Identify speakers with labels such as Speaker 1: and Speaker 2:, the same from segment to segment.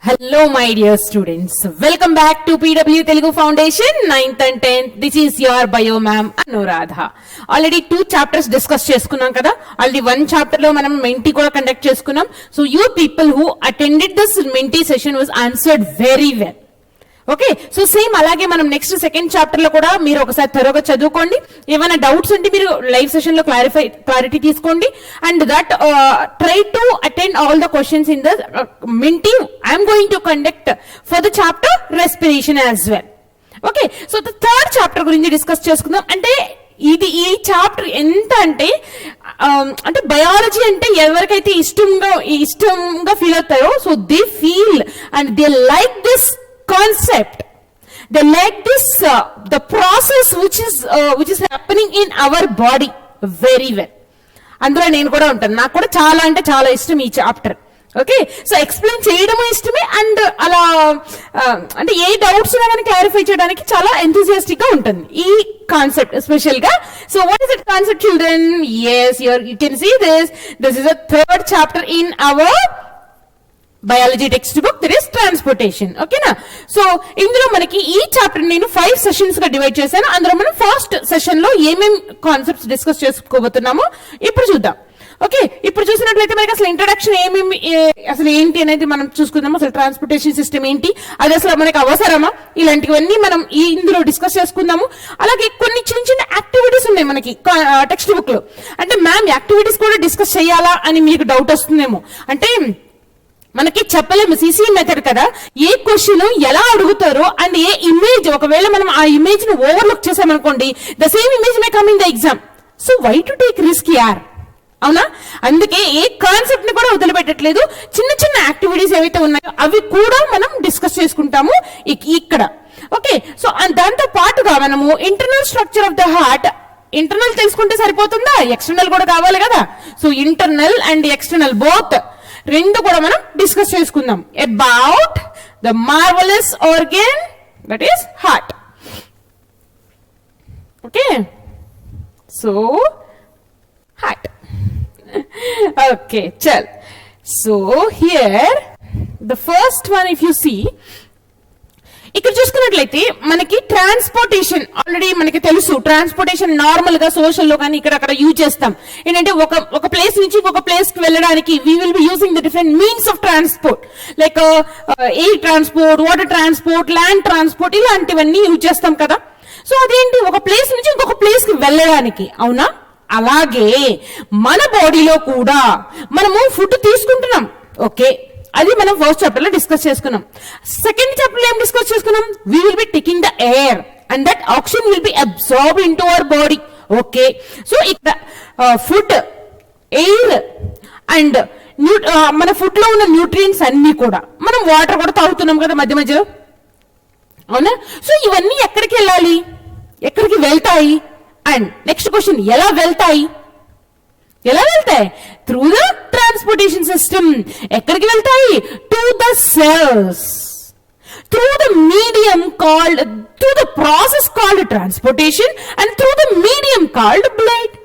Speaker 1: Hello my dear students, welcome back to PW Telugu Foundation 9th and 10th. This is your bio ma'am Anuradha. Already 2 chapters discuss చేసుకున్నాం కదా. Already 1 chapter లో మనం mentee కూడా conduct చేసుకున్నాం. So you people who attended this mentee session was answered very well. Okay, so same అలాగే మనం next second chapter లో కూడా మీరు ఒకసారి త్వరగా చదువుకోండి. ఏమైనా డౌట్స్ ఉంటే మీరు లైవ్ సెషన్ లో క్లారిటీ తీసుకోండి. And that try to attend all the questions in the mentee I'm going to conduct for the chapter respiration as well. Okay, so the third chapter గురించి డిస్కస్ చేసుకుందాం. అంటే ఈ chapter ఎంత అంటే biology అంటే ఎవరికైతే ఇష్టంగా ఫీల్ అవుతారో, so they feel and they like this concept, they like this the process which is happening in our body very well. అందులో నేను కూడా ఉంటాను, నాకు కూడా చాలా అంటే చాలా ఇష్టం ఈ చాప్టర్. ఓకే, సో ఎక్స్ప్లెయిన్ చేయడం ఇష్టమే అండ్ అలా అంటే ఏ డౌట్స్ ఉన్నా కానీ క్లారిఫై చేయడానికి చాలా ఎంతూజియాస్టిక్ గా ఉంటుంది ఈ కాన్సెప్ట్ స్పెషల్ గా. So what is that concept children? yes, you can see this is a third chapter in our biology text book, that is transportation. ఓకేనా? సో ఇందులో మనకి ఈ చాప్టర్ నేను 5 సెషన్స్ గా డివైడ్ చేశాను. అందులో మనం ఫస్ట్ సెషన్ లో ఏమేం కాన్సెప్ట్స్ డిస్కస్ చేసుకోబోతున్నామో ఇప్పుడు చూద్దాం. ఓకే, ఇప్పుడు చూసినట్లయితే మనకి అసలు ఇంట్రడక్షన్ అసలు ఏంటి అనేది మనం చూసుకుందాం. అసలు ట్రాన్స్పోర్టేషన్ సిస్టమ్ ఏంటి, అది అసలు మనకి అవసరమా, ఇలాంటివన్నీ మనం ఇందులో డిస్కస్ చేసుకుందాము. అలాగే కొన్ని చిన్న చిన్న యాక్టివిటీస్ ఉన్నాయి మనకి టెక్స్ట్ బుక్ లో. అంటే మ్యామ్ యాక్టివిటీస్ కూడా డిస్కస్ చేయాలా అని మీకు డౌట్ వస్తుందేమో. అంటే మనకి చెప్పలేము, సిసి మెథడ్ కదా, ఏ క్వశ్చన్ ఎలా అడుగుతారో అండ్ ఏ ఇమేజ్, ఒకవేళ మనం ఆ ఇమేజ్ ను ఓవర్లుక్ చేసామనుకోండి, the same image may come in the exam. So why to take risk యార్, అవునా? అందుకే ఏ కాన్సెప్ట్ ని కూడా వదిలిపెట్టట్లేదు. చిన్న చిన్న యాక్టివిటీస్ ఏవైతే ఉన్నాయో అవి కూడా మనం డిస్కస్ చేసుకుంటాము ఇక్కడ. ఓకే, సో దాంతో పాటుగా మనము internal structure of the heart, internal తెలుసుకుంటే సరిపోతుందా, ఎక్స్టర్నల్ కూడా కావాలి కదా. So internal and external both రెండు కూడా మనం డిస్కస్ చేసుకుందాం about the marvellous organ that is heart. Okay, so heart. Okay, చల్. So here the first one, if you see ఇక్కడ చూసుకున్నట్లయితే మనకి ట్రాన్స్పోర్టేషన్ ఆల్రెడీ మనకి తెలుసు. ట్రాన్స్పోర్టేషన్ నార్మల్ గా సోషల్ లో కానీ ఇక్కడ అక్కడ యూజ్ చేస్తాం. ఏంటంటే ఒక ప్లేస్ నుంచి ఇంకొక ప్లేస్ కి వెళ్ళడానికి we will be using the different means of transport, like air transport, water transport, land transport, ఇలాంటివన్నీ యూజ్ చేస్తాం కదా. సో అదేంటి, ఒక ప్లేస్ నుంచి ఇంకొక ప్లేస్ కి వెళ్ళడానికి, అవునా? అలాగే మన బాడీలో కూడా మనము ఫుడ్ తీసుకుంటున్నాం. ఓకే, అది మనం ఫస్ట్ చాప్టర్ లో డిస్కస్ చేసుకున్నాం. సెకండ్ చాప్టర్ లో ఏం డిస్కస్ చేసుకున్నాం? We will be taking the air and that oxygen will be absorb in to our body. Okay, so ఇక్కడ ఫుడ్, ఎయిర్ అండ్ మన ఫుడ్ లో ఉన్న న్యూట్రియంట్స్ అన్ని కూడా, మనం వాటర్ కూడా తాగుతున్నాం కదా మధ్య మధ్యలో, అవునా? సో ఇవన్నీ ఎక్కడికి వెళ్ళాలి, ఎక్కడికి వెళ్తాయి? అండ్ నెక్స్ట్ క్వశ్చన్, ఎలా వెళ్తాయి? Through the transportation system. ఎక్కడికి వెళ్తాయి? To the cells, through the medium called, through the process called transportation and through the medium called blood.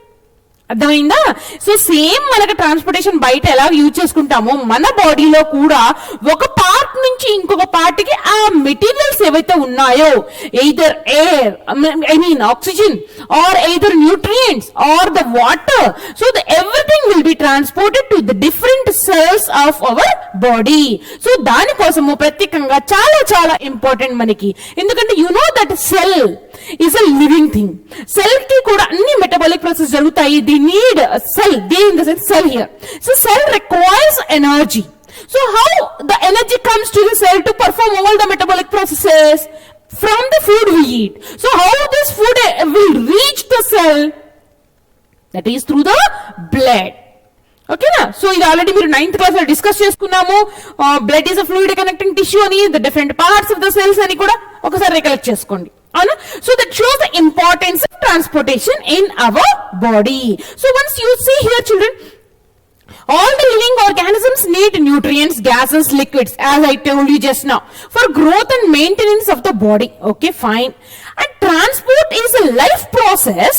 Speaker 1: అర్థమైందా? సో సేమ్ మనకి ట్రాన్స్పోర్టేషన్ బయట ఎలా యూజ్ చేసుకుంటామో మన బాడీలో కూడా ఒక పార్ట్ నుంచి ఇంకొక పార్ట్ కి ఆ మెటీరియల్స్ ఏవైతే ఉన్నాయో, either air, I mean oxygen, or either nutrients or the water, so the everything will be transported to the different cells of our body. So దానికోసము ప్రత్యేకంగా చాలా చాలా ఇంపార్టెంట్ మనకి. ఎందుకంటే you know that cell is a living thing. Cell కి కూడా అన్ని metabolic process జరుగుతాయి. They need a cell, they in the sense cell here. So cell requires energy. So how the energy comes to the cell to perform all the metabolic processes? From the food we eat. So how this food will reach the cell? That is through the blood. ఓకేనా? So ఇది already మీరు 9th class లో discuss చేసుకున్నాము. Blood is a fluid connecting tissue అని, the different parts of the cells అని కూడా ఒకసారి recollect చేసుకోండి, అవునా? So that shows the importance of transportation in our body. So once you see here children, all the living organisms need nutrients, gases, liquids, as I told you just now, for growth and maintenance of the body. Okay, fine. And transport is a life process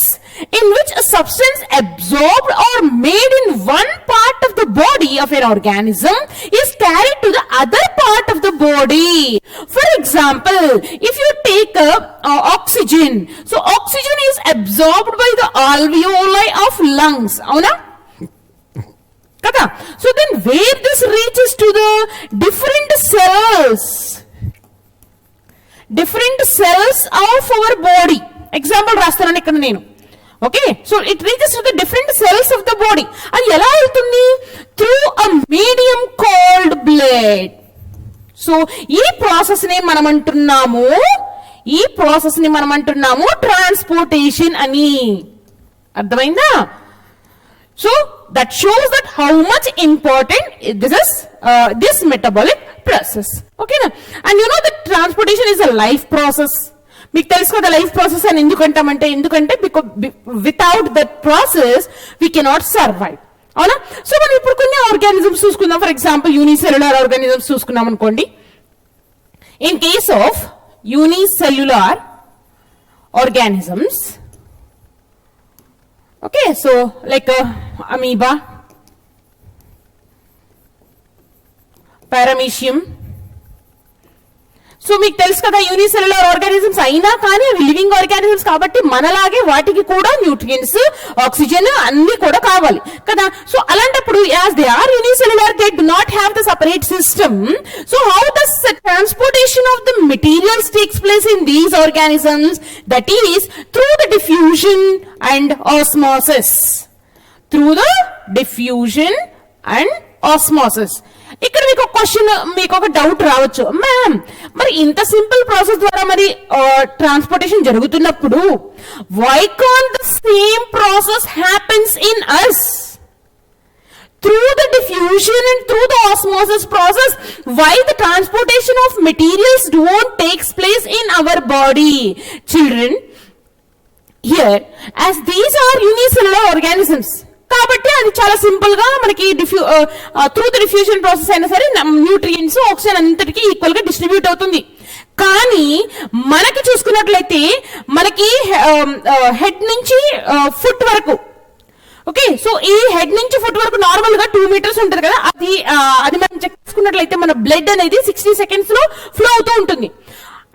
Speaker 1: in which a substance absorbed or made in one part of the body of an organism is carried to the other part of the body. For example, if you take oxygen, so oxygen is absorbed by the alveoli of lungs, avuna kada? So then where this reaches to the different cells of our body. Example రాస్తాను ఇక్కడ నేను. Okay, so it reaches to the different cells of the body. అది ఎలా వెళ్తుంది? Through a medium called blood. So ఈ process ని మనం అంటున్నాము ట్రాన్స్పోర్టేషన్ అని. అర్థమైందా? So that shows that how much important this is, this metabolic process. Okay na? And you know that transportation is a life process. మీకు తెలుసు కదా life process అని ఎందుకంటే because without that process we cannot survive. అవునా? So మనం ఇప్పుడు కొన్ని organisms చూసుకుందాం. ఫర్ ఎగ్జాంపుల్ యూనిసెల్యులార్ ఆర్గానిజమ్స్ చూసుకున్నాం అనుకోండి. In case of unicellular organisms, okay, so like amoeba, paramecium. So మీకు తెలుసు కదా యూనిసెల్యులర్ ఆర్గానిజమ్స్ అయినా కానీ అవి లివింగ్ ఆర్గానిజమ్స్ కాబట్టి మనలాగే వాటికి కూడా న్యూట్రియంట్స్, ఆక్సిజన్ అన్ని కూడా కావాలి కదా. సో అలాంటప్పుడు as they are unicellular, they do not have the separate system. So how the transportation of the materials takes place in these organisms? That is through the diffusion and osmosis. Through the diffusion and osmosis. ఇక్కడ మీకు ఒక question, మీకు ఒక doubt రావచ్చు, ma'am మరి ఇంత simple process ద్వారా మరి ట్రాన్స్పోర్టేషన్ జరుగుతున్నప్పుడు why can't the same process happens in us through the diffusion and through the osmosis process? Why the transportation of materials don't takes place in our body? Children, here as these are unicellular organisms కాబట్టి అది చాలా simple గా మనకి through the diffusion process అయినా సరే nutrients, oxygen అంతటికి equal గా distribute అవుతుంది. కానీ మనకి చూసుకున్నట్లయితే మనకి హెడ్ నుంచి ఫుట్ వరకు, ఓకే, సో ఈ హెడ్ నుంచి ఫుట్ వరకు నార్మల్ గా 2 meters ఉంటుంది కదా. అది మనం చెక్ చేసుకున్నట్లయితే మన బ్లడ్ అనేది 60 seconds లో ఫ్లో అవుతూ ఉంటుంది.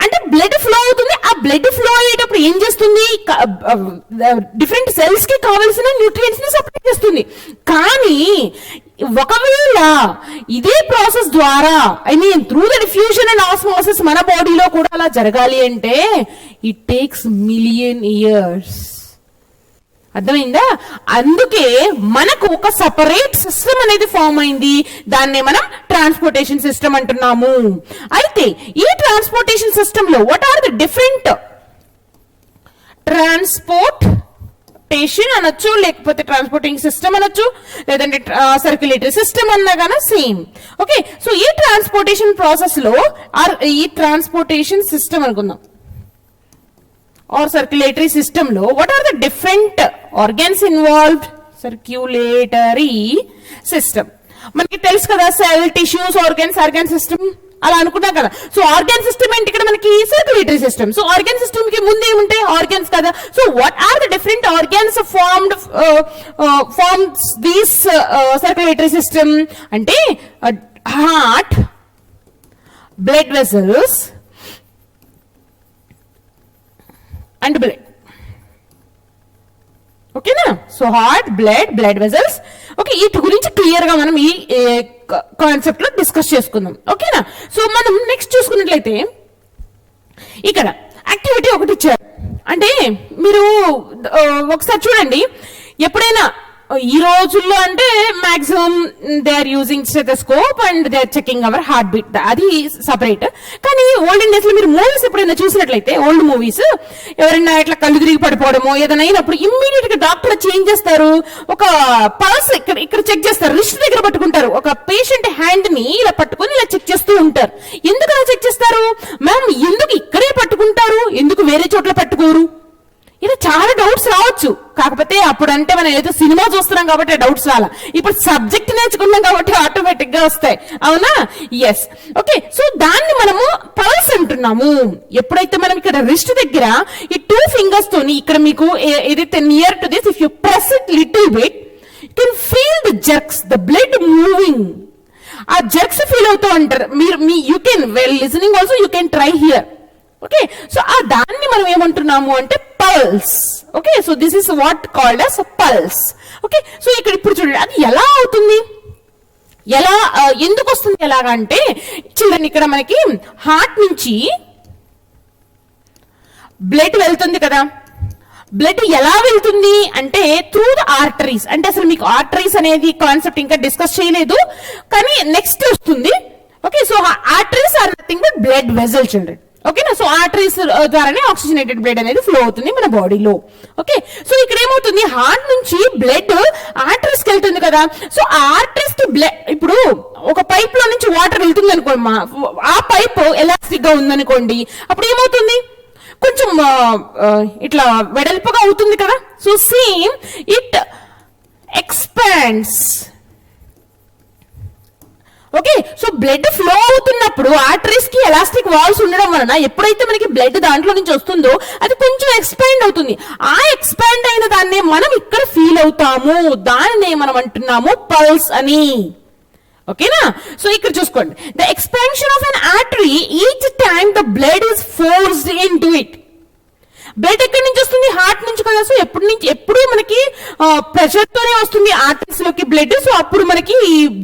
Speaker 1: అంటే బ్లడ్ ఫ్లో అవుతుంది. ఆ బ్లడ్ ఫ్లో అయ్యేటప్పుడు ఏం చేస్తుంది? డిఫరెంట్ సెల్స్ కి కావాల్సిన న్యూట్రియంట్స్ ని సప్లై చేస్తుంది. కానీ ఒకవేళ ఇదే ప్రాసెస్ ద్వారా through the diffusion and osmosis మన బాడీలో కూడా అలా జరగాలి అంటే ఇట్ టేక్స్ మిలియన్ ఇయర్స్. అర్థమైందా? అందుకే మనకు ఒక సపరేట్ సిస్టమ్ అనేది ఫామ్ అయింది. దాన్నే మనం ట్రాన్స్పోర్టేషన్ సిస్టమ్ అంటున్నాము. అయితే ఈ ట్రాన్స్పోర్టేషన్ సిస్టమ్ లో what are the different transportation అనొచ్చు, లేకపోతే ట్రాన్స్పోర్టింగ్ సిస్టమ్ అనొచ్చు, లేదంటే సర్క్యులేటరీ సిస్టమ్ అన్నా కానీ సేమ్. ఓకే, సో ఈ ట్రాన్స్పోర్టేషన్ ప్రాసెస్ లో ఈ ట్రాన్స్పోర్టేషన్ సిస్టమ్ అనుకుందాం or circulatory system lo, what are the different organs involved? Circulatory system. మనకి తెలుసు కదా సెల్, టిష్యూస్, ఆర్గన్ సిస్టమ్ అలా అనుకున్నాం కదా. సో ఆర్గన్ సిస్టమ్ ఏంటి ఇక్కడ మనకి? Circulatory system. So organ system కి ముందు ఏముంటాయి? ఆర్గన్స్ కదా. So what are the different organs forms these circulatory system అంటే heart, blood vessels and blood. ఓకేనా? So heart, blood vessels. Okay, వీటి గురించి క్లియర్ గా మనం ఈ కాన్సెప్ట్ లో డిస్కస్ చేసుకుందాం. ఓకేనా? సో మనం నెక్స్ట్ చూసుకున్నట్లయితే ఇక్కడ యాక్టివిటీ ఒకటి ఇచ్చారు. అంటే మీరు ఒకసారి చూడండి, ఎప్పుడైనా ఈ రోజుల్లో అంటే maximum they are using stethoscope and they are checking our heart beat, అది సపరేట్. కానీ ఓల్డెన్ డేస్ లో మీరు మూవీస్ ఎప్పుడైనా చూసినట్లయితే, ఓల్డ్ మూవీస్, ఎవరైనా ఇట్లా కళ్ళు తిరిగి పడిపోవడమో ఏదైనా అయినప్పుడు ఇమ్మీడియట్ గా డాక్టర్ చేంజ్ చేస్తారు. ఒక పల్స్ ఇక్కడ చెక్ చేస్తారు, రిస్ట్ దగ్గర పట్టుకుంటారు. ఒక పేషెంట్ హ్యాండ్ ని ఇలా పట్టుకొని ఇలా చెక్ చేస్తూ ఉంటారు. ఎందుకు అలా చెక్ చేస్తారు? మ్యామ్ ఎందుకు ఇక్కడే పట్టుకుంటారు, ఎందుకు వేరే చోట్ల పట్టుకోరు? ఇలా చాలా డౌట్స్ రావచ్చు. కాకపోతే అప్పుడు అంటే మనం ఏదో సినిమా చూస్తున్నాం కాబట్టి డౌట్స్ రాలా. ఇప్పుడు సబ్జెక్ట్ నేర్చుకున్నాం కాబట్టి ఆటోమేటిక్ గా వస్తాయి. అవునా? ఎస్. ఓకే, సో దాన్ని మనము పల్స్ అంటున్నాము. ఎప్పుడైతే మనం ఇక్కడ రిస్ట్ దగ్గర ఈ 2 ఫింగర్స్ తోని ఇక్కడ మీకు ఏదైతే near to this, if you press it little bit, you can feel the jerks, the blood moving. ఆ జర్క్స్ ఫీల్ అవుతూ ఉంటారు మీరు. You can well listening also you can try here. Okay, so ఆ దాన్ని మనం ఏమంటున్నాము అంటే pulse. Okay, so this is what called as pulse. Okay, so ఇక్కడ ఇప్పుడు చూడండి అది ఎలా అవుతుంది, ఎలా ఎందుకు వస్తుంది ఎలాగంటే, చూడండి ఇక్కడ మనకి హార్ట్ నుంచి బ్లడ్ వెళ్తుంది కదా. బ్లడ్ ఎలా వెళ్తుంది అంటే త్రూ ద ఆర్టరీస్. అంటే అసలు మీకు ఆర్టరీస్ అనేది కాన్సెప్ట్ ఇంకా డిస్కస్ చేయలేదు, కానీ నెక్స్ట్ వస్తుంది. Okay, so arteries are nothing but blood vessel children. ఓకేనా? సో ఆర్టరీస్ ద్వారానే ఆక్సిజనేటెడ్ బ్లడ్ అనేది ఫ్లో అవుతుంది మన బాడీలో. ఓకే, సో ఇక్కడ ఏమవుతుంది, హార్ట్ నుంచి బ్లడ్ ఆర్టరీస్ కి వెళ్తుంది కదా. సో ఆ ఆర్టరీస్ కి బ్లడ్, ఇప్పుడు ఒక పైప్ లో నుంచి వాటర్ వెళ్తుంది అనుకోండి, ఆ పైప్ ఎలాస్టిక్ గా ఉందనుకోండి, అప్పుడు ఏమవుతుంది, కొంచెం ఇట్లా వెడల్పుగా అవుతుంది కదా. So same it expands. Okay, so blood flow అవుతున్నప్పుడు ఆర్టరీస్ కి ఎలాస్టిక్ వాల్స్ ఉండడం వలన ఎప్పుడైతే మనకి బ్లడ్ దాంట్లో నుంచి వస్తుందో అది కొంచెం ఎక్స్పాండ్ అవుతుంది. ఆ ఎక్స్పాండ్ అయిన దాన్నే మనం ఇక్కడ ఫీల్ అవుతాము. దానినే మనం అంటున్నాము పల్స్ అని. ఓకేనా? సో ఇక్కడ చూసుకోండి, the expansion of an artery each time the blood is forced in to it. Blood ఎక్కడి నుంచి వస్తుంది, హార్ట్ నుంచి కదా. సో ఎప్పుడు మనకి ప్రెషర్ తోనే వస్తుంది ఆర్టరీస్ లోకి బ్లడ్. సో అప్పుడు మనకి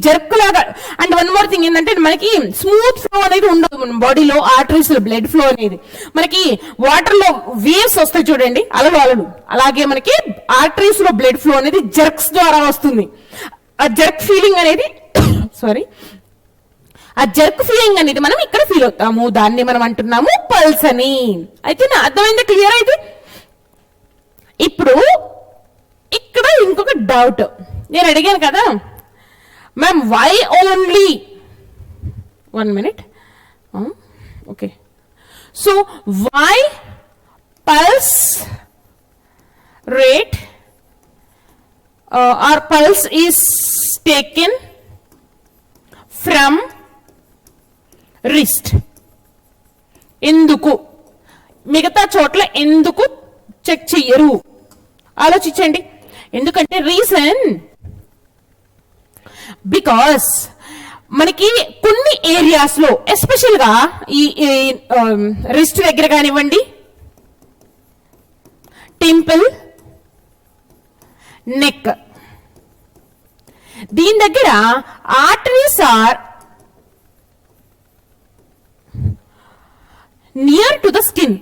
Speaker 1: జర్క్ లాగా. అండ్ వన్ మోర్ థింగ్ ఏంటంటే మనకి స్మూత్ ఫ్లో అనేది ఉండదు మన బాడీలో, ఆర్టరీస్ లో బ్లడ్ ఫ్లో అనేది. మనకి వాటర్ లో వేవ్స్ వస్తాయి చూడండి, అలలు. అలాగే మనకి ఆర్టరీస్ లో బ్లడ్ ఫ్లో అనేది జర్క్స్ ద్వారా వస్తుంది. ఆ జర్క్ ఫీలింగ్ అనేది సారీ ఆ జర్క్ ఫీలింగ్ అనేది మనం ఇక్కడ ఫీల్ అవుతాము. దాన్ని మనం అంటున్నాము పల్స్ అని. అయితే అర్థమైందా? క్లియర్ అయితే ఇప్పుడు ఇక్కడ ఇంకొక డౌట్ నేను అడిగాను కదా ma'am, why only 1 minute. Okay, so why pulse rate or pulse is taken from wrist? ఎందుకు మిగతా చోట్ల ఎందుకు చెక్ చెయ్యరు? ఆలోచించండి. ఎందుకంటే రీజన్, బికాస్ మనకి కొన్ని ఏరియాస్ లో ఎస్పెషల్ గా ఈ రిస్ట్ దగ్గర కానివ్వండి, టెంపుల్, నెక్, దీని దగ్గర arteries are near to the skin.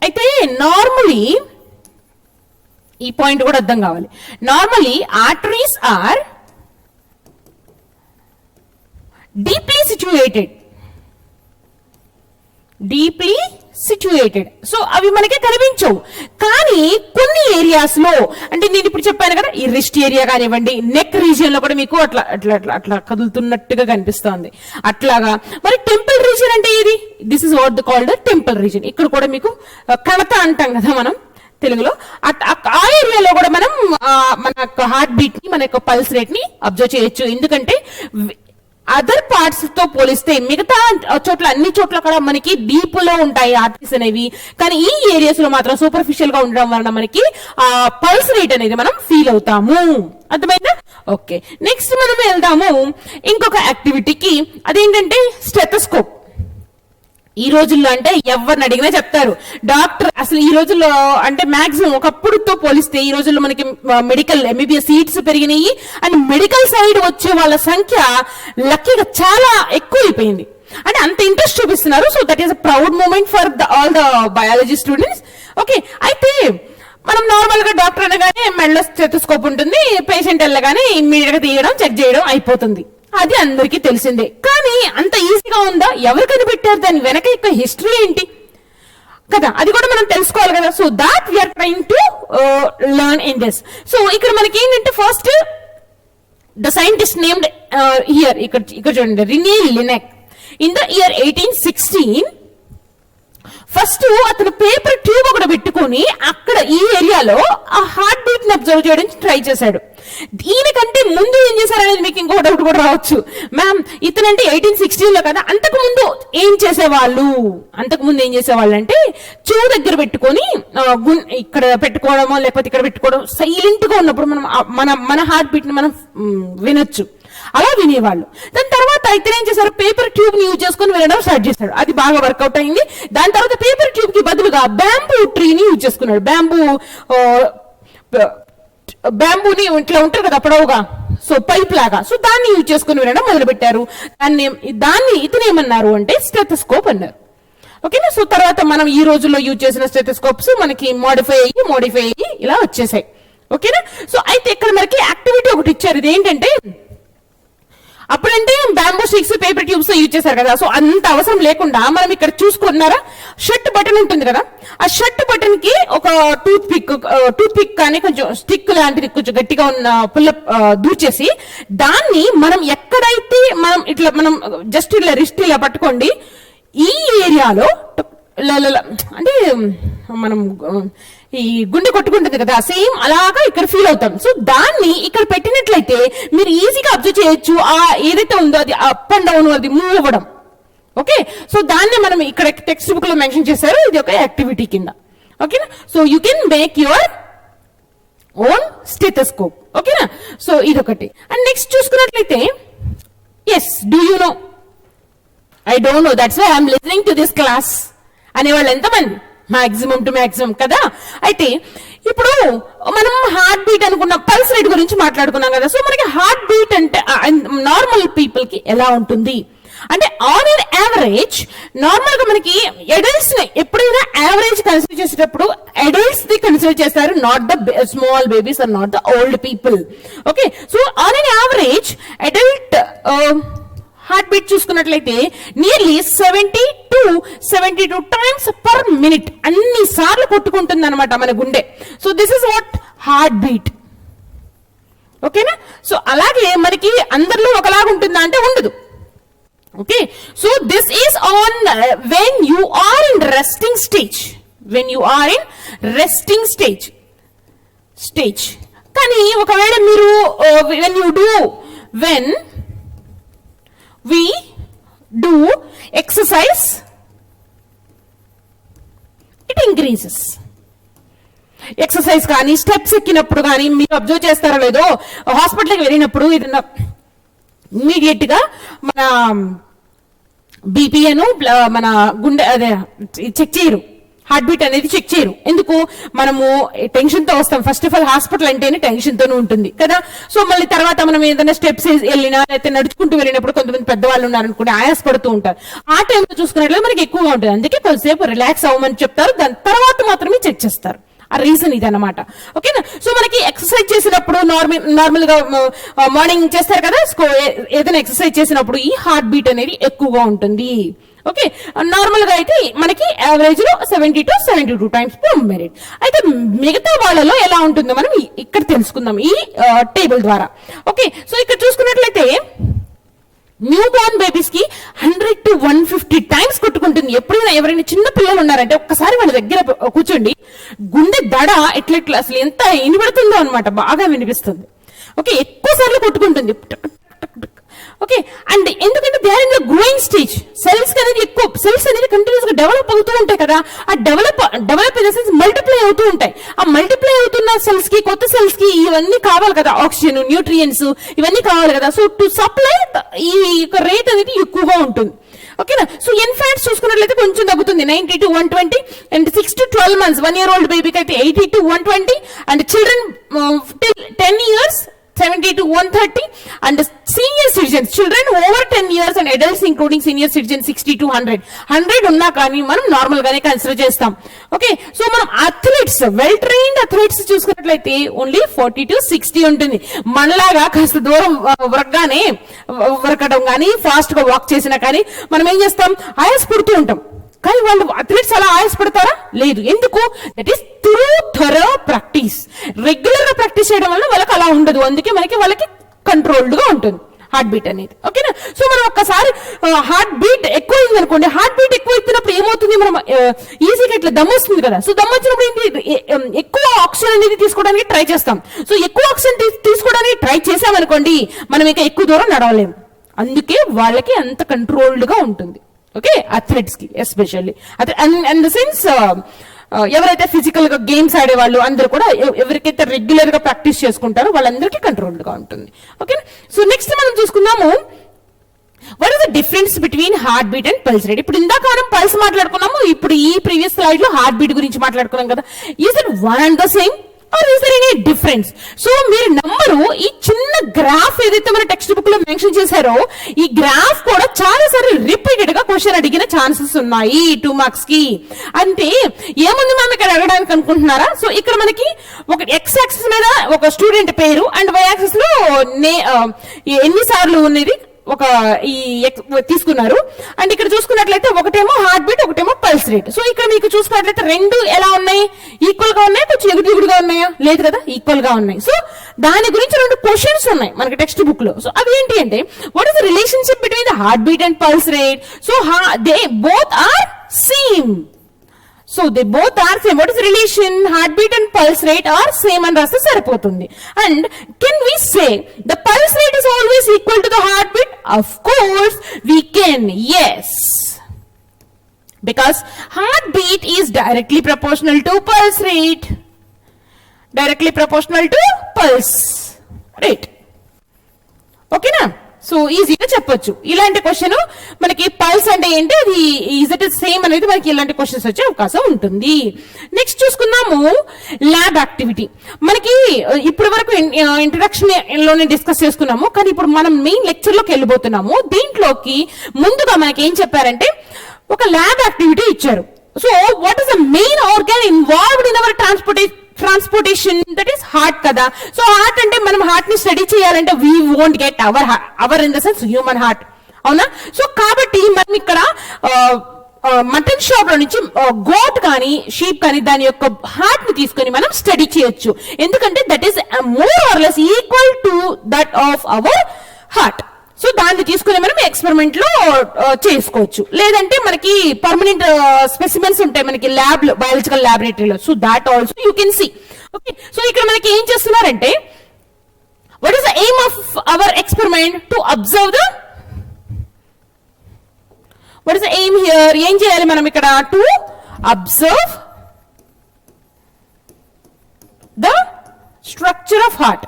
Speaker 1: అయితే నార్మలీ ఈ పాయింట్ కూడా అర్థం కావాలి. Normally arteries are deeply situated. So అవి మనకి కనిపించవు. కానీ కొన్ని ఏరియాస్ లో, అంటే నేను ఇప్పుడు చెప్పాను కదా, ఈ రిస్ట్ ఏరియా కానివ్వండి, నెక్ రీజియన్ లో కూడా మీకు అట్లా అట్లా అట్లా అట్లా కదులుతున్నట్టుగా కనిపిస్తుంది. అట్లాగా మరి టెంపుల్ రీజియన్ అంటే ఇది, this is what the called temple region. ఇక్కడ కూడా మీకు కణత అంటాం కదా మనం తెలుగులో. ఆ ఏరియాలో కూడా మనం మన హార్ట్ బీట్ ని, మన యొక్క పల్స్ రేట్ ని అబ్జర్వ్ చేయొచ్చు. ఎందుకంటే అదర్ పార్ట్స్ తో పోలిస్తే మిగతా చోట్ల, అన్ని చోట్ల కూడా మనకి డీప్ లో ఉంటాయి ఆర్టరీస్ అనేవి. కానీ ఈ ఏరియాస్ లో మాత్రం సూపర్ఫిషియల్ గా ఉండడం వలన మనకి పల్స్ రేట్ అనేది మనం ఫీల్ అవుతాము. అర్థమైందా? ఓకే, నెక్స్ట్ మనం వెళ్దాము ఇంకొక యాక్టివిటీకి. అదేంటంటే స్టెథోస్కోప్. ఈ రోజుల్లో అంటే ఎవరిని అడిగినా చెప్తారు డాక్టర్. అసలు ఈ రోజుల్లో అంటే మాక్సిమం ఒకప్పుడుతో పోలిస్తే ఈ రోజుల్లో మనకి మెడికల్ ఎంబీబీఎస్ సీట్స్ పెరిగినాయి. అండ్ మెడికల్ సైడ్ వచ్చే వాళ్ళ సంఖ్య లక్కీగా చాలా ఎక్కువ అయిపోయింది. అంటే అంత ఇంట్రెస్ట్ చూపిస్తున్నారు. So that is a proud moment for all the biology students. Okay, అయితే మనం నార్మల్ గా డాక్టర్ అనగానే మెడలో స్టెథోస్కోప్ ఉంటుంది, పేషెంట్ వెళ్ళగానే ఇమ్మీడియట్ గా తీయడం, చెక్ చేయడం అయిపోతుంది. అది అందరికీ తెలిసిందే. కానీ అంత ఈజీగా ఉందా? ఎవరు కనిపెట్టారు? దాని వెనక యొక్క హిస్టరీ ఏంటి కదా, అది కూడా మనం తెలుసుకోవాలి కదా. So that we are trying to learn in this. So ఇక్కడ మనకి ఏంటంటే first the scientist named here, ఇక్కడ చూడండి, Rene Laennec. In the year 1816 first అతను పేపర్ ట్యూబ్ ఒకటి పెట్టుకుని అక్కడ ఈ ఏరియాలో ఆ హార్ట్ బీట్ ని అబ్జర్వ్ చేయడానికి ట్రై చేశాడు. దీనికంటే ముందు ఏం చేశారనేది మీకు ఇంకో డౌట్ కూడా రావచ్చు. మ్యామ్ ఇతనంటే 1860లో కదా, అంతకు ముందు ఏం చేసేవాళ్ళు అంటే చెవు దగ్గర పెట్టుకొని ఇక్కడ పెట్టుకోవడమో లేకపోతే ఇక్కడ పెట్టుకోవడం, సైలెంట్ గా ఉన్నప్పుడు మనం మన హార్ట్ బీట్ ని మనం వినొచ్చు, అలా వినేవాళ్ళు. దాని తర్వాత ఇతను ఏం చేశారు, పేపర్ ట్యూబ్ ని యూజ్ చేసుకుని వినడం స్టార్ట్ చేశాడు. అది బాగా వర్కౌట్ అయింది. దాని తర్వాత పేపర్ ట్యూబ్ కి బదులుగా బ్యాంబూ ట్రీని యూజ్ చేసుకున్నాడు. బ్యాంబూని ఇట్లా ఉంటుంది కదా పొడవుగా, సో పైప్ లాగా, సో దాన్ని యూజ్ చేసుకుని వినడం మొదలు పెట్టారు. దాన్ని ఇతను ఏమన్నారు అంటే స్టెథోస్కోప్ అన్నారు. ఓకేనా. సో తర్వాత మనం ఈ రోజుల్లో యూజ్ చేసిన స్టెథోస్కోప్స్ మనకి మోడిఫై అయ్యి ఇలా వచ్చేసాయి. ఓకేనా. సో అయితే ఇక్కడ మనకి యాక్టివిటీ ఒకటి ఇచ్చారు. ఇది ఏంటంటే, అప్పుడంటే bamboo sticks paper tubes use చేశారు కదా, సో అంత అవసరం లేకుండా మనం ఇక్కడ చూసుకున్నారా, షర్ట్ బటన్ ఉంటుంది కదా, ఆ షర్ట్ బటన్ కి ఒక టూత్ పిక్ కానీ కొంచెం స్టిక్ లాంటిది కొంచెం గట్టిగా ఉన్న పుల్ల దూచేసి దాన్ని మనం ఎక్కడైతే మనం జస్ట్ ఇలా రిస్ట్ ఇలా పట్టుకోండి, ఈ ఏరియాలో అంటే మనం ఈ గుండె కొట్టుకుంటుంది కదా, సేమ్ అలాగా ఇక్కడ ఫీల్ అవుతాం. సో దాన్ని ఇక్కడ పెట్టినట్లయితే మీరు ఈజీగా అబ్జర్వ్ చేయొచ్చు. ఆ ఏదైతే ఉందో అది అప్ అండ్ డౌన్, అది మూవ్ అవ్వడం. ఓకే. సో దాన్ని మనం ఇక్కడ టెక్స్ట్ బుక్ లో మెన్షన్ చేశారు. ఇది ఒక యాక్టివిటీ కింద. ఓకేనా. So you can make your own stethoscope. ఓకేనా. సో ఇదొకటి. అండ్ నెక్స్ట్ చూసుకున్నట్లయితే, yes, do you know, I don't know, that's why I'm listening to this class అనేవాళ్ళు ఎంతమంది? మాక్సిమం టు మాక్సిమం కదా. అయితే ఇప్పుడు మనం హార్ట్ బీట్ అనుకున్న పల్స్ రేట్ గురించి మాట్లాడుకున్నాం కదా. సో మనకి హార్ట్ బీట్ అంటే నార్మల్ పీపుల్ కి ఎలా ఉంటుంది అంటే, ఆన్ ఎన్ యావరేజ్ నార్మల్ గా మనకి అడల్ట్స్ ని ఎప్పుడైనా యావరేజ్ కన్సిడర్ చేసేటప్పుడు అడల్ట్స్ ని కన్సిడర్ చేస్తారు, not the small babies or not the old people. Okay. So on an average adult heart beat చూసుకున్నట్లయితే nearly 70 to 72 times per minute అన్ని సార్లు కొట్టుకుంటుంది అనమాట మన గుండె. So this is what heart beat. ఓకేనా. సో అలాగే మనకి అందరిలో ఒకలాగా ఉంటుందా అంటే ఉండదు. Okay. So this is on when you are in resting stage, కానీ ఒకవేళ మీరు when we do exercise, it increases. Exercise కానీ స్టెప్స్ ఎక్కినప్పుడు కానీ మీరు అబ్జర్వ్ చేస్తారో లేదో, హాస్పిటల్కి వెళ్ళినప్పుడు ఏదైనా ఇమ్మీడియట్ గా మన బీపీను మన గుండె అదే చెక్ చేయరు, హార్ట్ బీట్ అనేది చెక్ చేయరు. ఎందుకు? మనము టెన్షన్ తో వస్తాం. ఫస్ట్ ఆఫ్ ఆల్ హాస్పిటల్ అంటేనే టెన్షన్ తోనే ఉంటుంది కదా. సో మళ్ళీ తర్వాత మనం ఏదైనా స్టెప్స్ వెళ్ళినా లేకపోతే నడుచుకుంటూ వెళ్ళినప్పుడు కొంతమంది పెద్దవాళ్ళు ఉన్నారనుకుంటే ఆయాసపడుతూ ఉంటారు. ఆ టైంలో చూసుకున్నట్లయితే మనకి ఎక్కువగా ఉంటుంది. అందుకే కొద్దిసేపు రిలాక్స్ అవ్వమని చెప్తారు, దాని తర్వాత మాత్రమే చెక్ చేస్తారు. ఆ రీజన్ ఇదన్నమాట. ఓకేనా. సో మనకి ఎక్సర్సైజ్ చేసినప్పుడు నార్మల్ గా మార్నింగ్ చేస్తారు కదా, ఏదైనా ఎక్సర్సైజ్ చేసినప్పుడు ఈ హార్ట్ బీట్ అనేది ఎక్కువగా ఉంటుంది. ఓకే. నార్మల్ గా అయితే మనకి యావరేజ్ లో 70 to 72 times per minute. అయితే మిగతా వాళ్ళలో ఎలా ఉంటుందో మనం ఇక్కడ తెలుసుకుందాం ఈ టేబుల్ ద్వారా. ఓకే. సో ఇక్కడ చూసుకున్నట్లయితే న్యూ బోర్న్ బేబీస్ కి 100 to 150 times కొట్టుకుంటుంది. ఎప్పుడైనా ఎవరైనా చిన్న పిల్లలు ఉన్నారంటే ఒక్కసారి వాళ్ళ దగ్గర కూర్చోండి, గుండె దడ ఎట్లా అసలు ఎంత వినబడుతుందో అనమాట, బాగా వినిపిస్తుంది. ఓకే. ఎక్కువ సార్లు కొట్టుకుంటుంది. ఓకే. అండ్ ఎందుకంటే they are in the growing stage. Cells అనేది కంటిన్యూస్ గా డెవలప్ అవుతూ ఉంటాయి కదా. ఆ develop in the sense multiply అవుతూ ఉంటాయి. ఆ మల్టిప్లై అవుతున్న సెల్స్ కి, కొత్త సెల్స్ కి ఇవన్నీ కావాలి కదా, ఆక్సిజన్, న్యూట్రియన్స్ ఇవన్నీ కావాలి కదా. సో టు సప్లై ఈ రేట్ అనేది ఎక్కువగా ఉంటుంది. ఓకేనా. సో ఇన్ఫాంట్స్ చూసుకున్నట్లయితే కొంచెం తగ్గుతుంది, 90 to 120. And 6 to 12 months 1 year old బేబీకి అయితే 80 to 120. And children till 10 years 70 to 130. And senior citizens, children over 10 years and adults including senior citizen 60 to 100 ఉన్నా కానీ మనం నార్మల్ గానే కన్సిడర్ చేస్తాం. ఓకే. సో మనం అథ్లెట్స్, వెల్ ట్రైన్డ్ అథ్లెట్స్ చూసుకున్నట్లయితే only 40 to 60 ఉంటుంది. మనలాగా కాస్త దూరం ఉరకడం కానీ ఫాస్ట్ గా వాక్ చేసినా కానీ మనం ఏం చేస్తాం, ఆయాస పడుతూ ఉంటాం. కానీ వాళ్ళు అథ్లెట్స్ అలా ఆయాసపడతారా? లేదు. ఎందుకు? That is through thorough practice. Regular గా ప్రాక్టీస్ చేయడం వల్ల వాళ్ళకి అలా ఉండదు. అందుకే వాళ్ళకి కంట్రోల్డ్ గా ఉంటుంది. హార్ట్ బీట్ అనేది. ఓకేనా? సో మనం ఒక్కసారి హార్ట్ బీట్ ఎక్కువ అయింది అనుకోండి, హార్ట్ బీట్ ఎక్కువ ఇచ్చినప్పుడు ఏమవుతుంది, మనం ఈజీగా ఇట్లా దమ్ వస్తుంది కదా. సో దమ్ వచ్చినప్పుడు ఏంటి, ఎక్కువ ఆక్సిజన్ అనేది తీసుకోవడానికి ట్రై చేస్తాం. సో ఎక్కువ ఆక్సిజన్ తీసుకోవడానికి ట్రై చేసామనుకోండి, మనం ఇంకా ఎక్కువ దూరం నడవలేము. అందుకే వాళ్ళకి అంత కంట్రోల్డ్ గా ఉంటుంది. ఓకే, అథ్లెట్స్ కి ఎస్పెషల్లీ అండ్ ద సెన్స్ ఎవరైతే ఫిజికల్ గా గేమ్స్ ఆడేవాళ్ళు అందరూ కూడా, ఎవరికైతే రెగ్యులర్ గా ప్రాక్టీస్ చేసుకుంటారో వాళ్ళందరికీ కంట్రోల్డ్ గా ఉంటుంది. ఓకే, సో నెక్స్ట్ మనం చూసుకుందాము, what is the difference between heart beat and pulse rate. ఇప్పుడు ఇందాక మనం పల్స్ మాట్లాడుకున్నాము, ఇప్పుడు ఈ ప్రీవియస్ స్లైడ్ లో హార్ట్ బీట్ గురించి మాట్లాడుకున్నాం కదా. Is it one and the same or is there any difference? So మీరు నంబరు ఈ చిన్న గ్రాఫ్ ఏదైతే మన టెక్స్ట్ బుక్ లో మెన్షన్ చేశారో, ఈ గ్రాఫ్ కూడా చాలా సార్లు రిపీటెడ్ గా క్వశ్చన్ అడిగిన ఛాన్సెస్ ఉన్నాయి 2 మార్క్స్ కి. అంటే ఏముంది మనం ఇక్కడ అడగడానికి అనుకుంటున్నారా? సో ఇక్కడ మనకి ఒక ఎక్స్ యాక్సిస్ మీద ఒక స్టూడెంట్ పేరు అండ్ వై యాక్సిస్ లో ఎన్నిసార్లు ఉన్నది ఒక ఈ తీసుకున్నారు. అండ్ ఇక్కడ చూసుకున్నట్లయితే ఒకటేమో హార్ట్ బీట్, ఒకటేమో పల్స్ రేట్. సో ఇక్కడ మీకు చూసుకున్నట్లయితే రెండు ఎలా ఉన్నాయి, ఈక్వల్ గా ఉన్నాయి, కొంచెం ఎగుడుగా ఉన్నాయా? లేదు కదా, ఈక్వల్ గా ఉన్నాయి. సో దాని గురించి 2 క్వశ్చన్స్ ఉన్నాయి మనకి టెక్స్ట్ బుక్ లో. సో అవి ఏంటి అంటే, what is the relationship between the heart beat and pulse rate? So they both are same. So they both are same. What is the relation? Heartbeat and pulse rate are same and rasta saripotundi. And can we say the pulse rate is always equal to the heartbeat? Of course we can. Yes. Because heartbeat is directly proportional to pulse rate. Directly proportional to pulse rate. Okay na? So ఈజీగా చెప్పొచ్చు. ఇలాంటి question మనకి pulse అంటే ఏంటి, అది is it same అనేది మనకి ఇలాంటి క్వశ్చన్స్ వచ్చే అవకాశం ఉంటుంది. నెక్స్ట్ చూసుకుందాము ల్యాబ్ యాక్టివిటీ. మనకి ఇప్పటి వరకు ఇంట్రడక్షన్ లోనే డిస్కస్ చేసుకున్నాము, కానీ ఇప్పుడు మనం మెయిన్ లెక్చర్ లోకి వెళ్ళిపోతున్నాము. దీంట్లోకి ముందుగా మనకి ఏం చెప్పారంటే ఒక ల్యాబ్ యాక్టివిటీ ఇచ్చారు. So what is the main organ involved in our transportation, that is heart కదా. సో హార్ట్ అంటే మనం హార్ట్ ని స్టడీ చేయాలంటే we won't get our in the sense human heart, అవునా? సో కాబట్టి మనం ఇక్కడ మటన్ షాప్ లో నుంచి గోట్ కానీ షీప్ కానీ దాని యొక్క హార్ట్ ని తీసుకొని మనం స్టడీ చేయొచ్చు. ఎందుకంటే that is more or less equal to that of our heart. So దాన్ని తీసుకుని మనం ఎక్స్పెరిమెంట్ లో చేసుకోవచ్చు. లేదంటే మనకి పర్మనెంట్ స్పెసిమెన్స్ ఉంటాయి మనకి ల్యాబ్ లో, బయాలజికల్ ల్యాబొరేటరీలో. So that also you can see. Okay, so ఇక్కడ మనకి ఏం చేస్తున్నారంటే, what is the aim of our experiment? To observe the, what is the aim here? ఏం చేయాలి మనం ఇక్కడ? To observe the structure of heart.